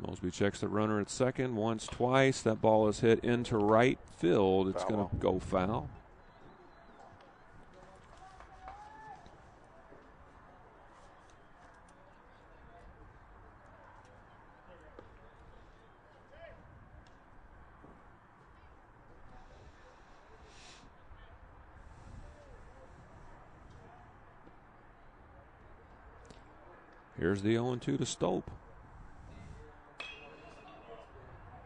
Mosby checks the runner at second once, twice. That ball is hit into right field. It's going to go foul. Here's the 0-2 to Stolp.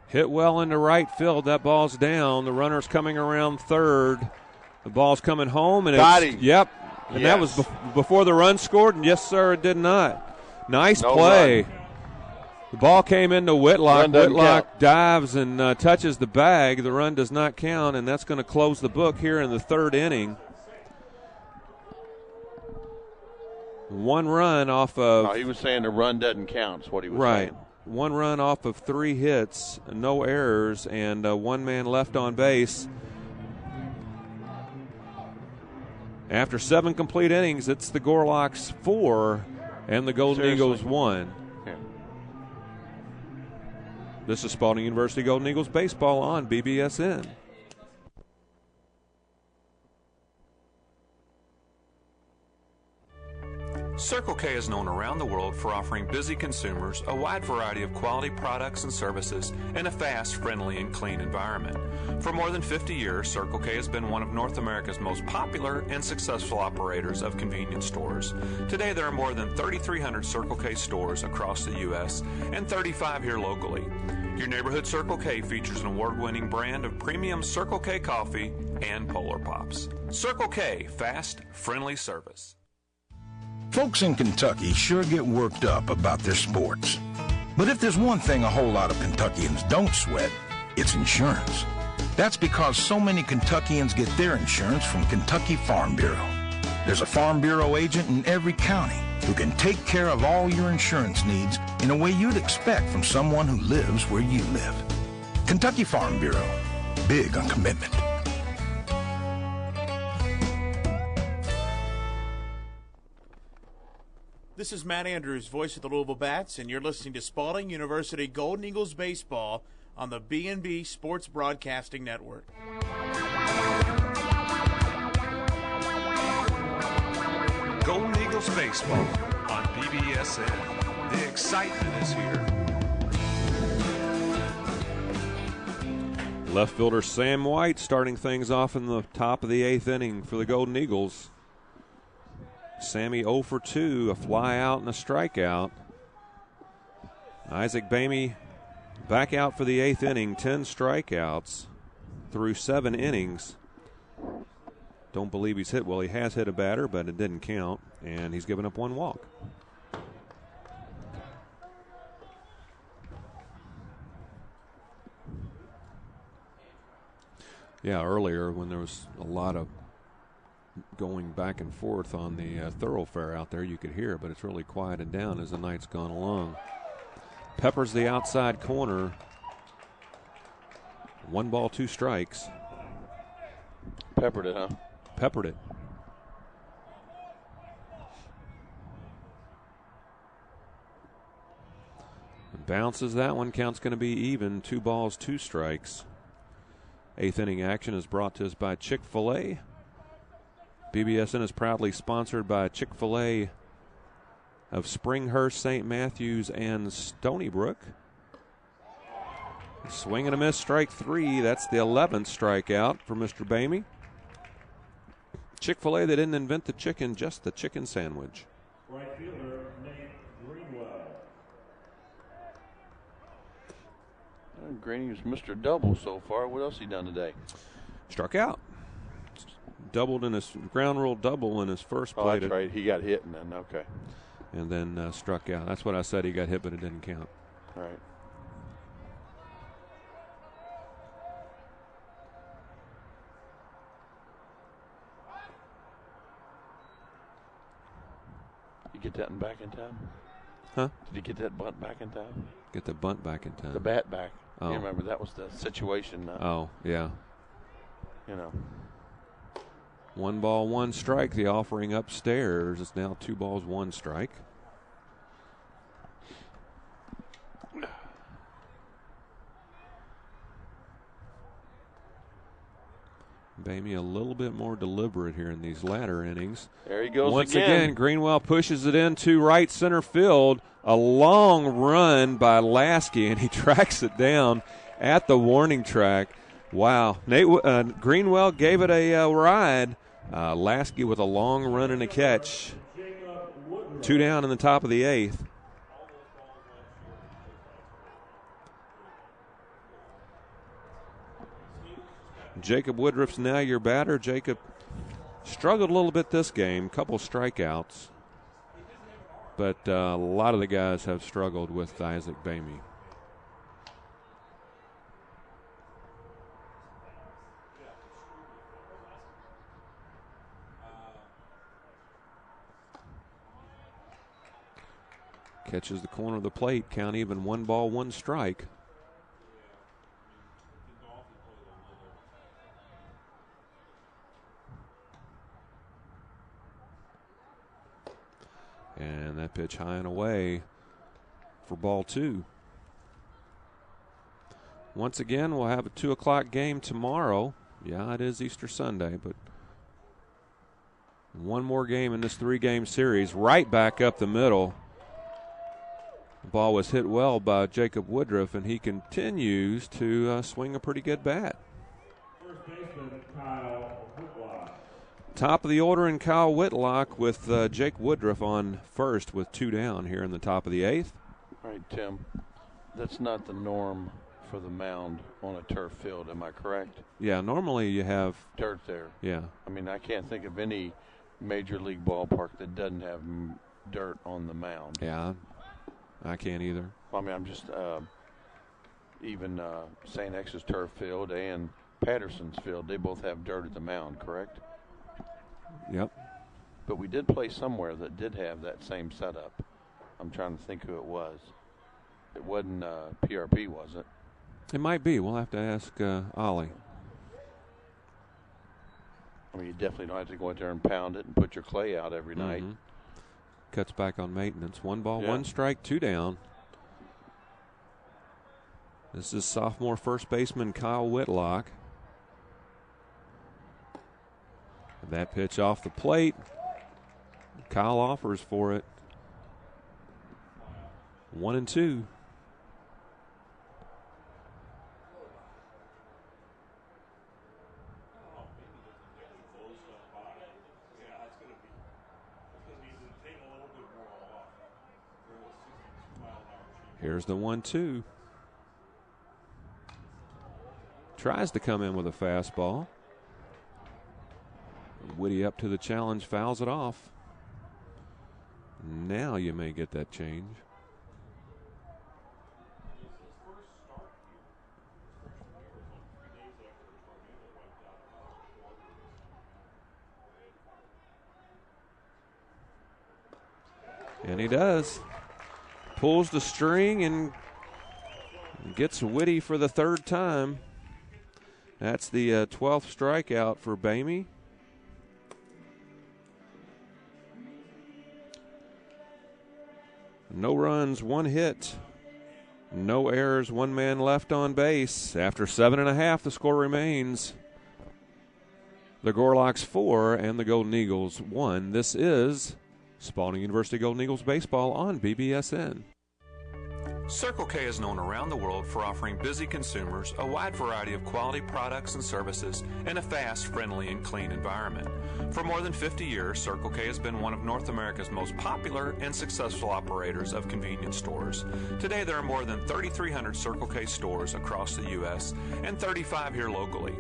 Hit well into right field. That ball's down. The runner's coming around third. The ball's coming home. And yep. And that was before the run scored. And yes, sir, it did not. Nice play. Run. The ball came into Whitlock. Whitlock dives and touches the bag. The run does not count, and that's going to close the book here in the 3rd inning. 1 run off of. No, he was saying the run doesn't count. Is what he was saying. Right. 1 run off of 3 hits, no errors, and 1 man left on base. After 7 complete innings, it's the Gorlocks 4 and the Golden Eagles 1. Yeah. This is Spalding University Golden Eagles baseball on BBSN. Circle K is known around the world for offering busy consumers a wide variety of quality products and services in a fast, friendly, and clean environment. For more than 50 years, Circle K has been one of North America's most popular and successful operators of convenience stores. Today, there are more than 3,300 Circle K stores across the U.S. and 35 here locally. Your neighborhood Circle K features an award-winning brand of premium Circle K coffee and Polar Pops. Circle K, fast, friendly service. Folks in Kentucky sure get worked up about their sports. But if there's one thing a whole lot of Kentuckians don't sweat, it's insurance. That's because so many Kentuckians get their insurance from Kentucky Farm Bureau. There's a Farm Bureau agent in every county who can take care of all your insurance needs in a way you'd expect from someone who lives where you live. Kentucky Farm Bureau, big on commitment. This is Matt Andrews, voice of the Louisville Bats, and you're listening to Spalding University Golden Eagles baseball on the B&B Sports Broadcasting Network. Golden Eagles baseball on BBSN. The excitement is here. Left fielder Sam White starting things off in the top of the 8th inning for the Golden Eagles. Sammy 0 for 2, a fly out and a strikeout. Isaac Bamey back out for the 8th inning, 10 strikeouts through 7 innings. Don't believe he's hit. Well, he has hit a batter, but it didn't count, and he's given up 1 walk. Yeah, earlier when there was a lot of going back and forth on the thoroughfare out there, you could hear it, but it's really quieted down as the night's gone along. Peppers the outside corner. 1 ball, 2 strikes. Peppered it, huh? Peppered it. Bounces that one. Count's going to be even. 2 balls, 2 strikes. 8th inning action is brought to us by Chick-fil-A. BBSN is proudly sponsored by Chick-fil-A of Springhurst, St. Matthews, and Stony Brook. Swing and a miss, strike 3. That's the 11th strikeout for Mr. Bamey. Chick-fil-A, they didn't invent the chicken, just the chicken sandwich. Right fielder, Nate Greenwell. Greeny's Mr. Double so far. What else he done today? Struck out. Doubled in his ground rule double in his first play. Oh, that's right. He got hit and then, okay. And then struck out. That's what I said. He got hit, but it didn't count. All right. You get that back in time? Huh? Did you get that bunt back in time? Get the bunt back in time. The bat back. Oh. You remember that was the situation. Oh, yeah. You know. 1 ball, 1 strike. The offering upstairs is now 2 balls, 1 strike. Bamey a little bit more deliberate here in these latter innings. There he goes Once again, Greenwell pushes it into right center field. A long run by Lasky, and he tracks it down at the warning track. Wow. Greenwell gave it a ride. Lasky with a long run and a catch. 2 down in the top of the 8th. Jacob Woodruff's now your batter. Jacob struggled a little bit this game, couple strikeouts. But a lot of the guys have struggled with Isaac Bamey. Catches the corner of the plate, count even, 1 ball, 1 strike. And that pitch high and away for ball 2. Once again, we'll have a 2 o'clock game tomorrow. Yeah, it is Easter Sunday, but one more game in this 3-game series, right back up the middle. The ball was hit well by Jacob Woodruff, and he continues to swing a pretty good bat. First baseman, Kyle Whitlock. Top of the order in Kyle Whitlock with Jake Woodruff on first with 2 down here in the top of the 8th. All right, Tim, that's not the norm for the mound on a turf field, am I correct? Yeah, normally you have dirt there. Yeah. I mean, I can't think of any major league ballpark that doesn't have dirt on the mound. Yeah, I can't either. I mean, I'm just even St. X's turf field and Patterson's field, they both have dirt at the mound, correct? Yep. But we did play somewhere that did have that same setup. I'm trying to think who it was. It wasn't PRP, was it? It might be. We'll have to ask Ollie. I mean, you definitely don't have to go out there and pound it and put your clay out every night. Cuts back on maintenance. 1 ball, 1 strike, 2 down. This is sophomore first baseman Kyle Whitlock. That pitch off the plate. Kyle offers for it. 1-2. Here's the 1-2. Tries to come in with a fastball. Whitty up to the challenge, fouls it off. Now you may get that change. And he does. Pulls the string and gets Whitty for the 3rd time. That's the 12th strikeout for Bamey. No runs, 1 hit. No errors, 1 man left on base. After 7.5, the score remains. The Gorlocks 4 and the Golden Eagles 1. This is Spalding University Golden Eagles baseball on BBSN. Circle K is known around the world for offering busy consumers a wide variety of quality products and services in a fast, friendly, and clean environment. For more than 50 years, Circle K has been one of North America's most popular and successful operators of convenience stores. Today, there are more than 3,300 Circle K stores across the U.S. and 35 here locally.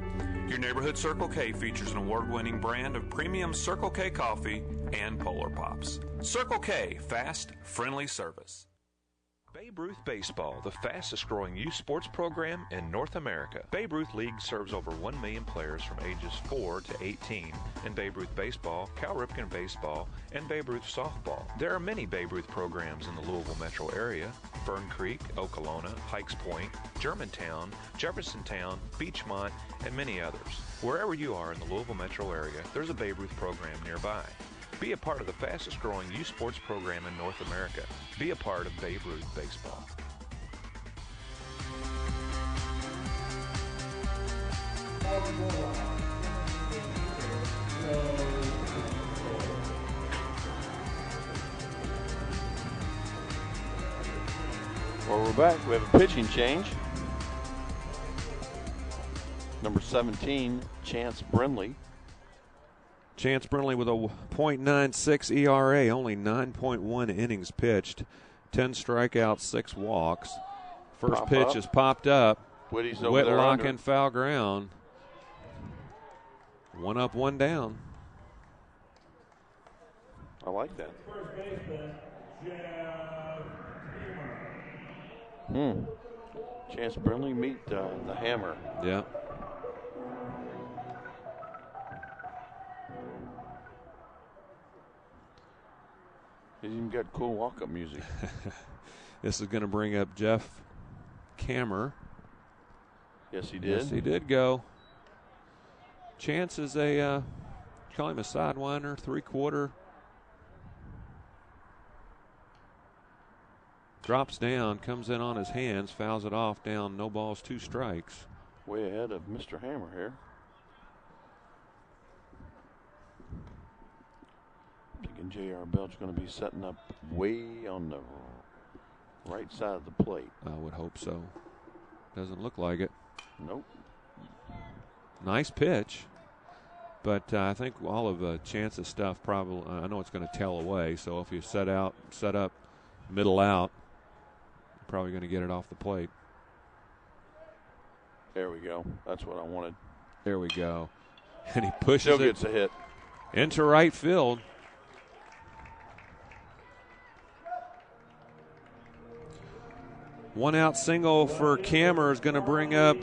Your neighborhood Circle K features an award-winning brand of premium Circle K coffee and Polar Pops. Circle K, fast, friendly service. Babe Ruth Baseball, the fastest growing youth sports program in North America. Babe Ruth League serves over 1 million players from ages 4 to 18 in Babe Ruth Baseball, Cal Ripken Baseball, and Babe Ruth Softball. There are many Babe Ruth programs in the Louisville metro area: Fern Creek, Okolona, Pikes Point, Germantown, Jeffersontown, Beachmont, and many others. Wherever you are in the Louisville metro area, there's a Babe Ruth program nearby. Be a part of the fastest growing youth sports program in North America. Be a part of Babe Ruth Baseball. Well, we're back. We have a pitching change. Number 17, Chance Brinley. Chance Brinley with a .96 ERA, only 9.1 innings pitched, 10 strikeouts, 6 walks. First pitch is popped up. Whitlock in foul ground. 1 up, 1 down. I like that. Chance Brinley meet the Hammer. Yeah. He's even got cool walk-up music. This is going to bring up Jeff Kammer. Yes, he did. Yes, he did go. Chance is call him a sidewinder, 3/4. Drops down, comes in on his hands, fouls it off, down, no balls, 2 strikes. Way ahead of Mr. Hammer here. Thinking J.R. Bell's going to be setting up way on the right side of the plate. I would hope so. Doesn't look like it. Nope. Nice pitch. But I think all of Chance's stuff probably, I know it's going to tail away. So if you set up, middle out, you're probably going to get it off the plate. There we go. That's what I wanted. There we go. And he pushes Still gets a hit into right field. One out single for Kammer is going to bring up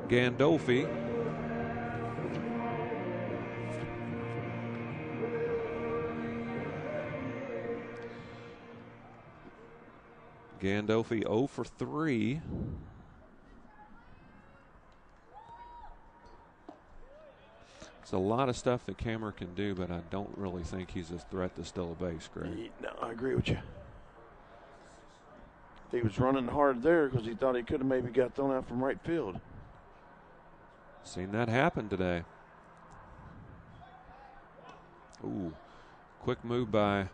Gandolfi. Gandolfi 0 for 3. It's a lot of stuff that Kammer can do, but I don't really think he's a threat to steal a base, Greg. No, I agree with you. He was running hard there because he thought he could have maybe got thrown out from right field. Seen that happen today. Ooh, quick move by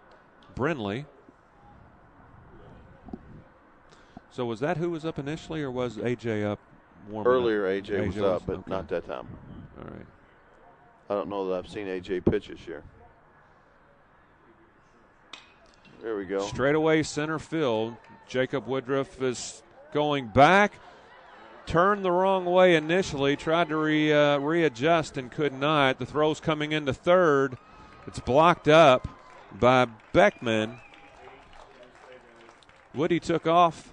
Brinley. So was that who was up initially, or was A.J. up warming Earlier, up? A.J. was up, but okay. not that time. All right. I don't know that I've seen A.J. pitch this year. There we go. Straightaway center field. Jacob Woodruff is going back. Turned the wrong way initially. Tried to readjust and could not. The throw's coming into third. It's blocked up by Beckman. Woody took off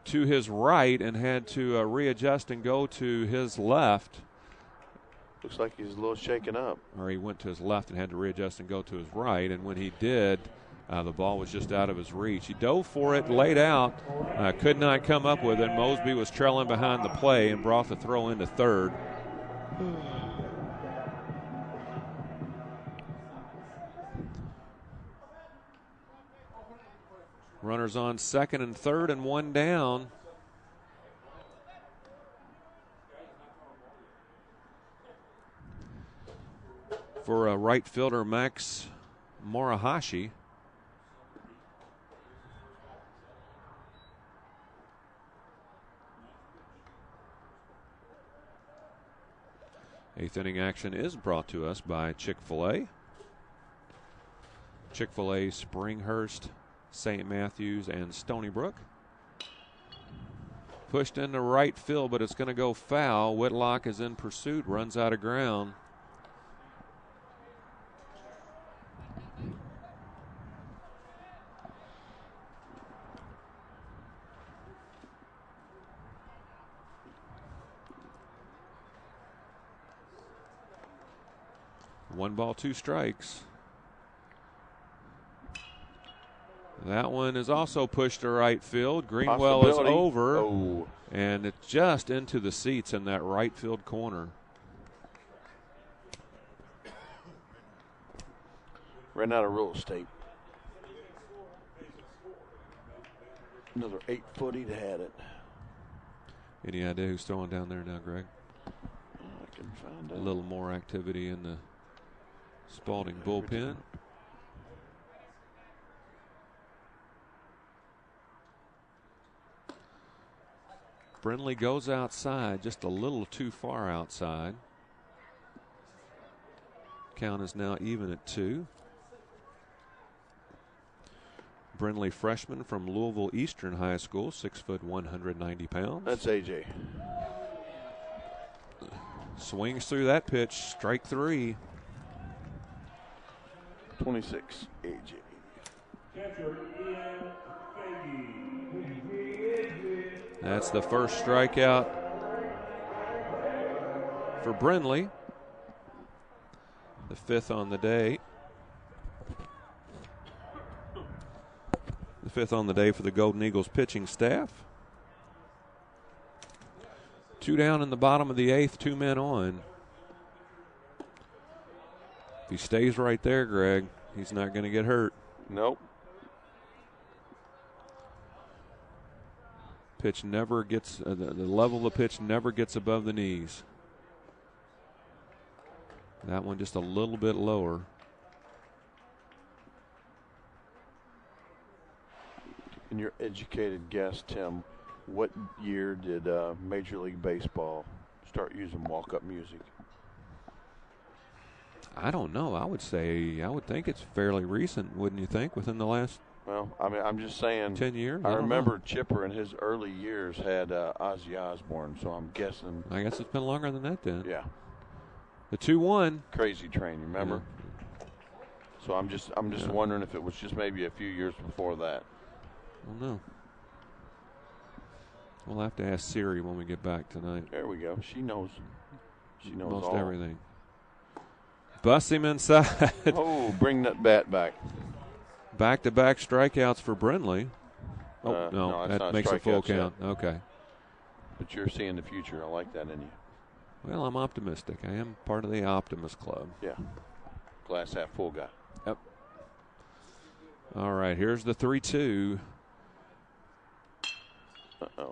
to his right and had to readjust and go to his left. Looks like he's a little shaken up. Or he went to his left and had to readjust and go to his right. And when he did, the ball was just out of his reach. He dove for it, laid out, could not come up with it. Mosby was trailing behind the play and brought the throw into third. Runners on second and third and 1 down. for right fielder Max Morihashi. Eighth inning action is brought to us by Chick-fil-A. Chick-fil-A, Springhurst, St. Matthews, and Stony Brook. Pushed into right field, but it's going to go foul. Whitlock is in pursuit, runs out of ground. One ball, two strikes. That one is also pushed to right field. Greenwell is over. Oh. And it's just into the seats in that right field corner. Ran out of real estate. Another 8-foot, he'd had it. Any idea who's throwing down there now, Greg? I can find out. A little more activity in the Spalding bullpen. Brindley goes outside, just a little too far outside. Count is now even at 2. Brindley, freshman from Louisville Eastern High School, 6 foot 190 pounds. That's AJ. Swings through that pitch, strike 3. 26, AJ. That's the first strikeout for Brindley. The 5th on the day. The 5th on the day for the Golden Eagles pitching staff. 2 down in the bottom of the 8th, 2 men on. If he stays right there, Greg, he's not going to get hurt. Nope. Pitch never gets, the level of the pitch never gets above the knees. That one just a little bit lower. In your educated guess, Tim, what year did Major League Baseball start using walk-up music? I don't know. I would think it's fairly recent, wouldn't you think, within the last Well, I mean, I'm just saying 10 years? I remember Chipper in his early years had Ozzy Osbourne, so I'm guessing. I guess it's been longer than that then. Yeah. The 2-1. Crazy Train, you remember? Yeah. So I'm just wondering if it was just maybe a few years before that. I don't know. We'll have to ask Siri when we get back tonight. There we go. She knows. She knows most all. everything. Bust him inside. Oh, bring that bat back. Back-to-back strikeouts for Brindley. Oh, no, that makes a full count. Yet. Okay. But you're seeing the future. I like that in you. Well, I'm optimistic. I am part of the Optimist Club. Yeah. Glass half full guy. Yep. All right, here's the 3-2.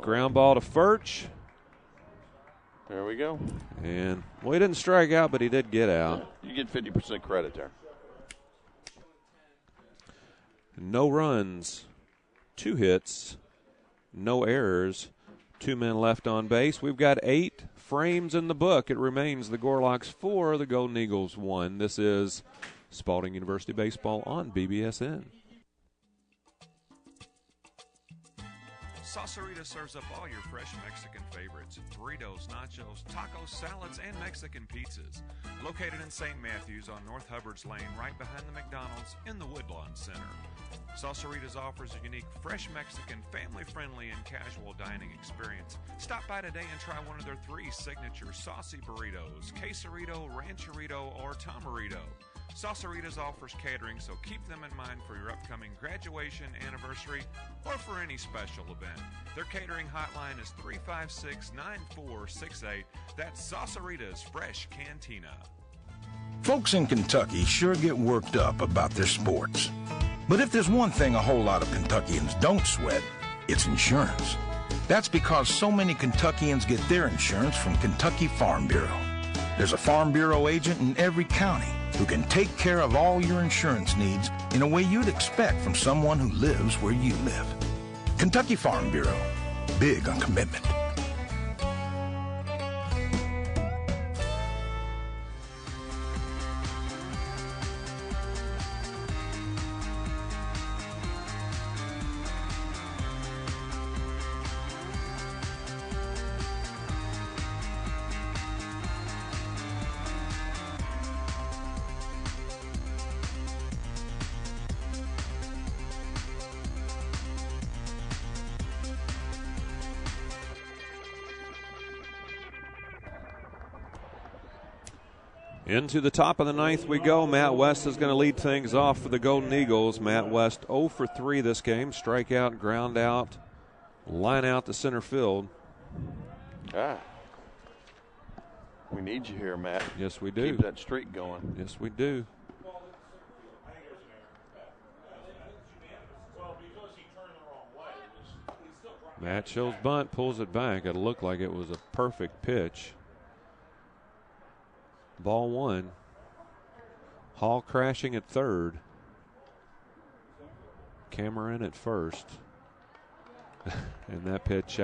Ground ball to Furch. There we go. And, well, he didn't strike out, but he did get out. You get 50% credit there. No runs, 2 hits, no errors, 2 men left on base. We've got 8 frames in the book. It remains the Gorlocks 4, the Golden Eagles 1. This is Spalding University Baseball on BBSN. Saucerita serves up all your fresh Mexican favorites: burritos, nachos, tacos, salads, and Mexican pizzas. Located in St. Matthews on North Hubbard's Lane, right behind the McDonald's in the Woodlawn Center. Sauceritas offers a unique, fresh Mexican, family-friendly, and casual dining experience. Stop by today and try one of their 3 signature saucy burritos: quesarito, rancherito, or tamarito. Sauceritas offers catering, so keep them in mind for your upcoming graduation, anniversary, or for any special event. Their catering hotline is 356-9468. That's Sauceritas Fresh Cantina. Folks in Kentucky sure get worked up about their sports. But if there's one thing a whole lot of Kentuckians don't sweat, it's insurance. That's because so many Kentuckians get their insurance from Kentucky Farm Bureau. There's a Farm Bureau agent in every county, who can take care of all your insurance needs in a way you'd expect from someone who lives where you live. Kentucky Farm Bureau, big on commitment. Into the top of the ninth we go. Matt West is going to lead things off for the Golden Eagles. Matt West 0 for 3 this game. Strikeout, ground out, line out to center field. We need you here, Matt. Yes, we do. Keep that streak going. Yes, we do. Matt shows bunt, pulls it back. It looked like it was a perfect pitch. Ball one. Hall crashing at third. Cameron at first. And that pitch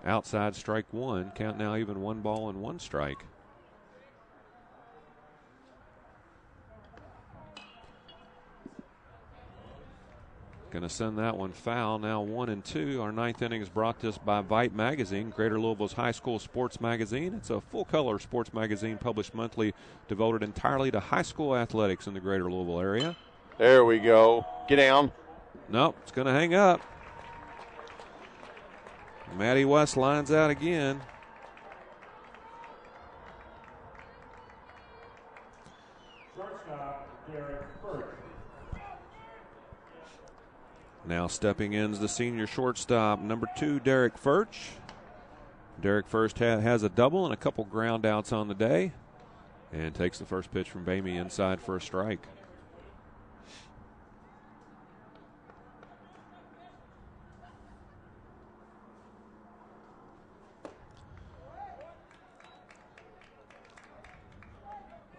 outside, strike one. Count now even 1 ball and 1 strike. Going to send that one foul. Now 1 and 2. Our ninth inning is brought to us by Vite Magazine, Greater Louisville's high school sports magazine. It's a full-color sports magazine published monthly, devoted entirely to high school athletics in the Greater Louisville area. There we go. Get down. Nope, it's going to hang up. Matty West lines out again. Now stepping in is the senior shortstop, number 2, Derek Furch. Derek Furch has a double and a couple ground outs on the day, and takes the first pitch from Bamey inside for a strike.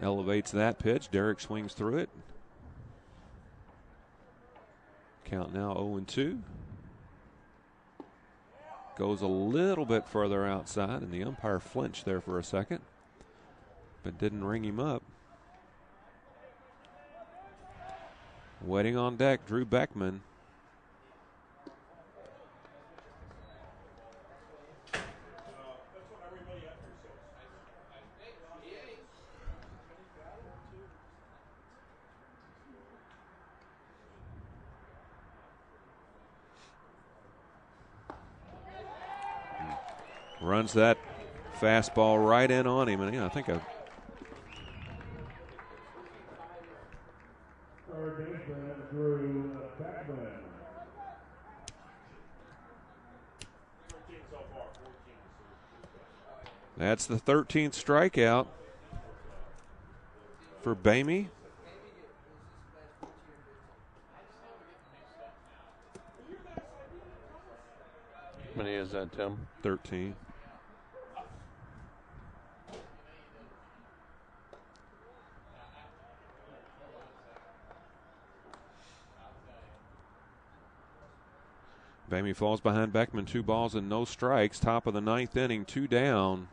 Elevates that pitch. Derek swings through it. Count now 0-2. Goes a little bit further outside, and the umpire flinched there for a second, but didn't ring him up. Waiting on deck, Drew Beckman. Runs that fastball right in on him, and I think Third baseman Drew Beckman. that's the 13th strikeout for Bamey. How many is that, Tim? 13. Bamey falls behind Beckman, 2 balls and no strikes. Top of the ninth inning, 2 down.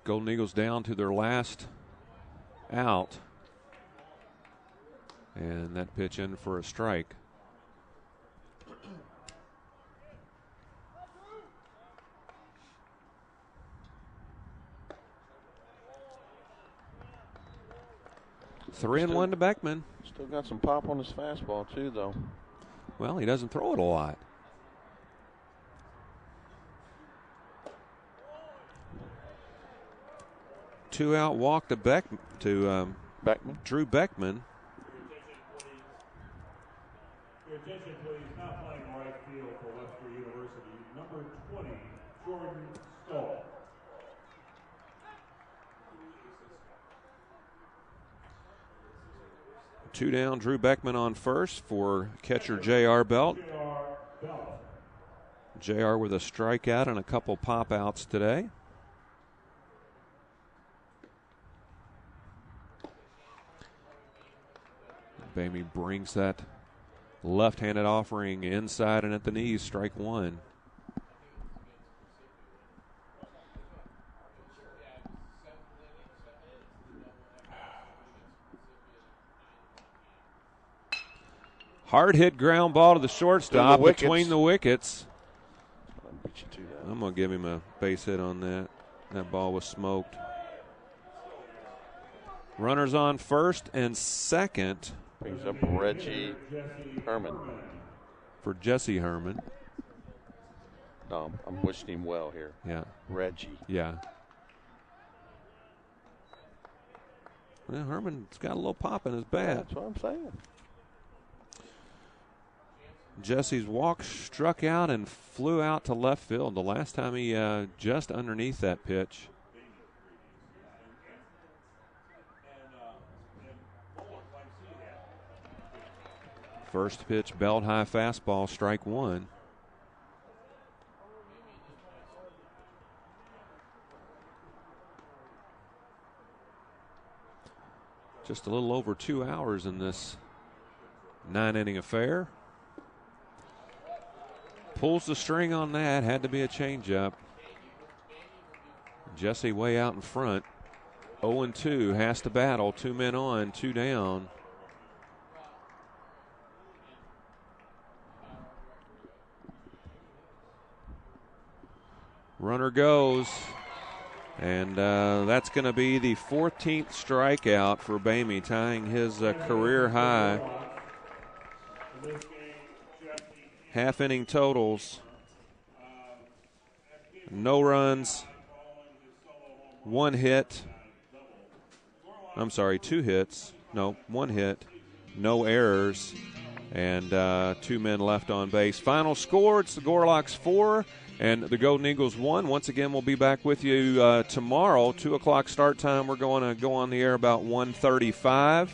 Golden Eagles down to their last out. And that pitch in for a strike. Three and 1 to Beckman. Still got some pop on his fastball, too, though. Well, he doesn't throw it a lot. Two out walk to Beckman. Drew Beckman. Your attention, please. Now playing right field for Webster University, number 20, Jordan Stoll. Two down, Drew Beckman on first for catcher J.R. Belt. J.R. with a strikeout and a couple pop outs today. Bamey brings that left-handed offering inside and at the knees, strike one. Hard hit ground ball to the shortstop between the wickets. I'm going to give him a base hit on that. That ball was smoked. Runners on first and second. Brings up Reggie Herman. For Jesse Herman. No, I'm wishing him well here. Yeah. Reggie. Yeah. Well, Herman's got a little pop in his bat. Yeah, that's what I'm saying. Jesse's walk struck out and flew out to left field. The last time he just underneath that pitch. First pitch, belt high fastball, strike one. Just a little over 2 hours in this 9-inning affair. Pulls the string on that. Had to be a changeup. Jesse way out in front. 0-2. Has to battle. 2 men on, 2 down. Runner goes. And that's going to be the 14th strikeout for Bamey, tying his career high. Half-inning totals. No runs. 1 hit. I'm sorry, 2 hits. No, 1 hit. No errors. And 2 men left on base. Final score, it's the Gorlocks 4 and the Golden Eagles 1. Once again, we'll be back with you tomorrow. 2 o'clock start time. We're going to go on the air about 1:35.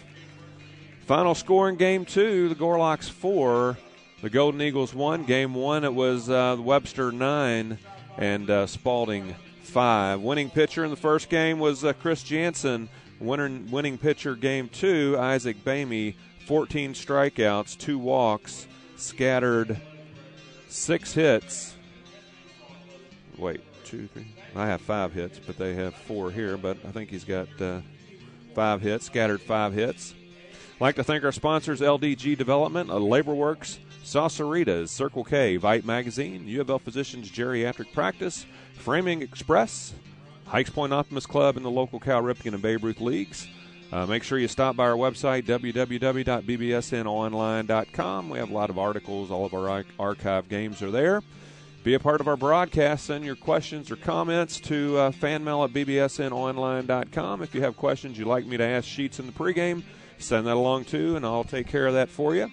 Final score in Game 2, the Gorlocks 4. The Golden Eagles 1. Game 1, it was Webster 9 and Spalding 5. Winning pitcher in the first game was Chris Jansen. Winning pitcher Game 2, Isaac Bamey. 14 strikeouts, 2 walks, scattered 6 hits. Wait, 2, 3. I have 5 hits, but they have 4 here. But I think he's got 5 hits, scattered 5 hits. I'd like to thank our sponsors, LDG Development, LaborWorks, Sauceritas, Circle K, Vite Magazine, U of L Physicians Geriatric Practice, Framing Express, Hikes Point Optimist Club, and the local Cal Ripken and Babe Ruth Leagues. Make sure you stop by our website, www.bbsnonline.com. We have a lot of articles. All of our archive games are there. Be a part of our broadcast. Send your questions or comments to fanmail@bbsnonline.com. If you have questions you'd like me to ask Sheets in the pregame, send that along too, and I'll take care of that for you.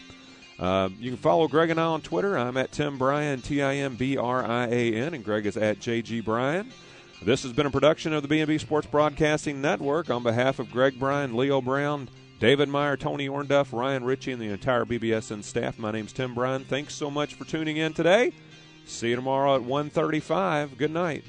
You can follow Greg and I on Twitter. I'm at Tim Bryan, TIMBRIAN, and Greg is at JG Bryan. This has been a production of the B&B Sports Broadcasting Network. On behalf of Greg Bryan, Leo Brown, David Meyer, Tony Ornduff, Ryan Ritchie, and the entire BBSN staff, my name's Tim Bryan. Thanks so much for tuning in today. See you tomorrow at 1:35. Good night.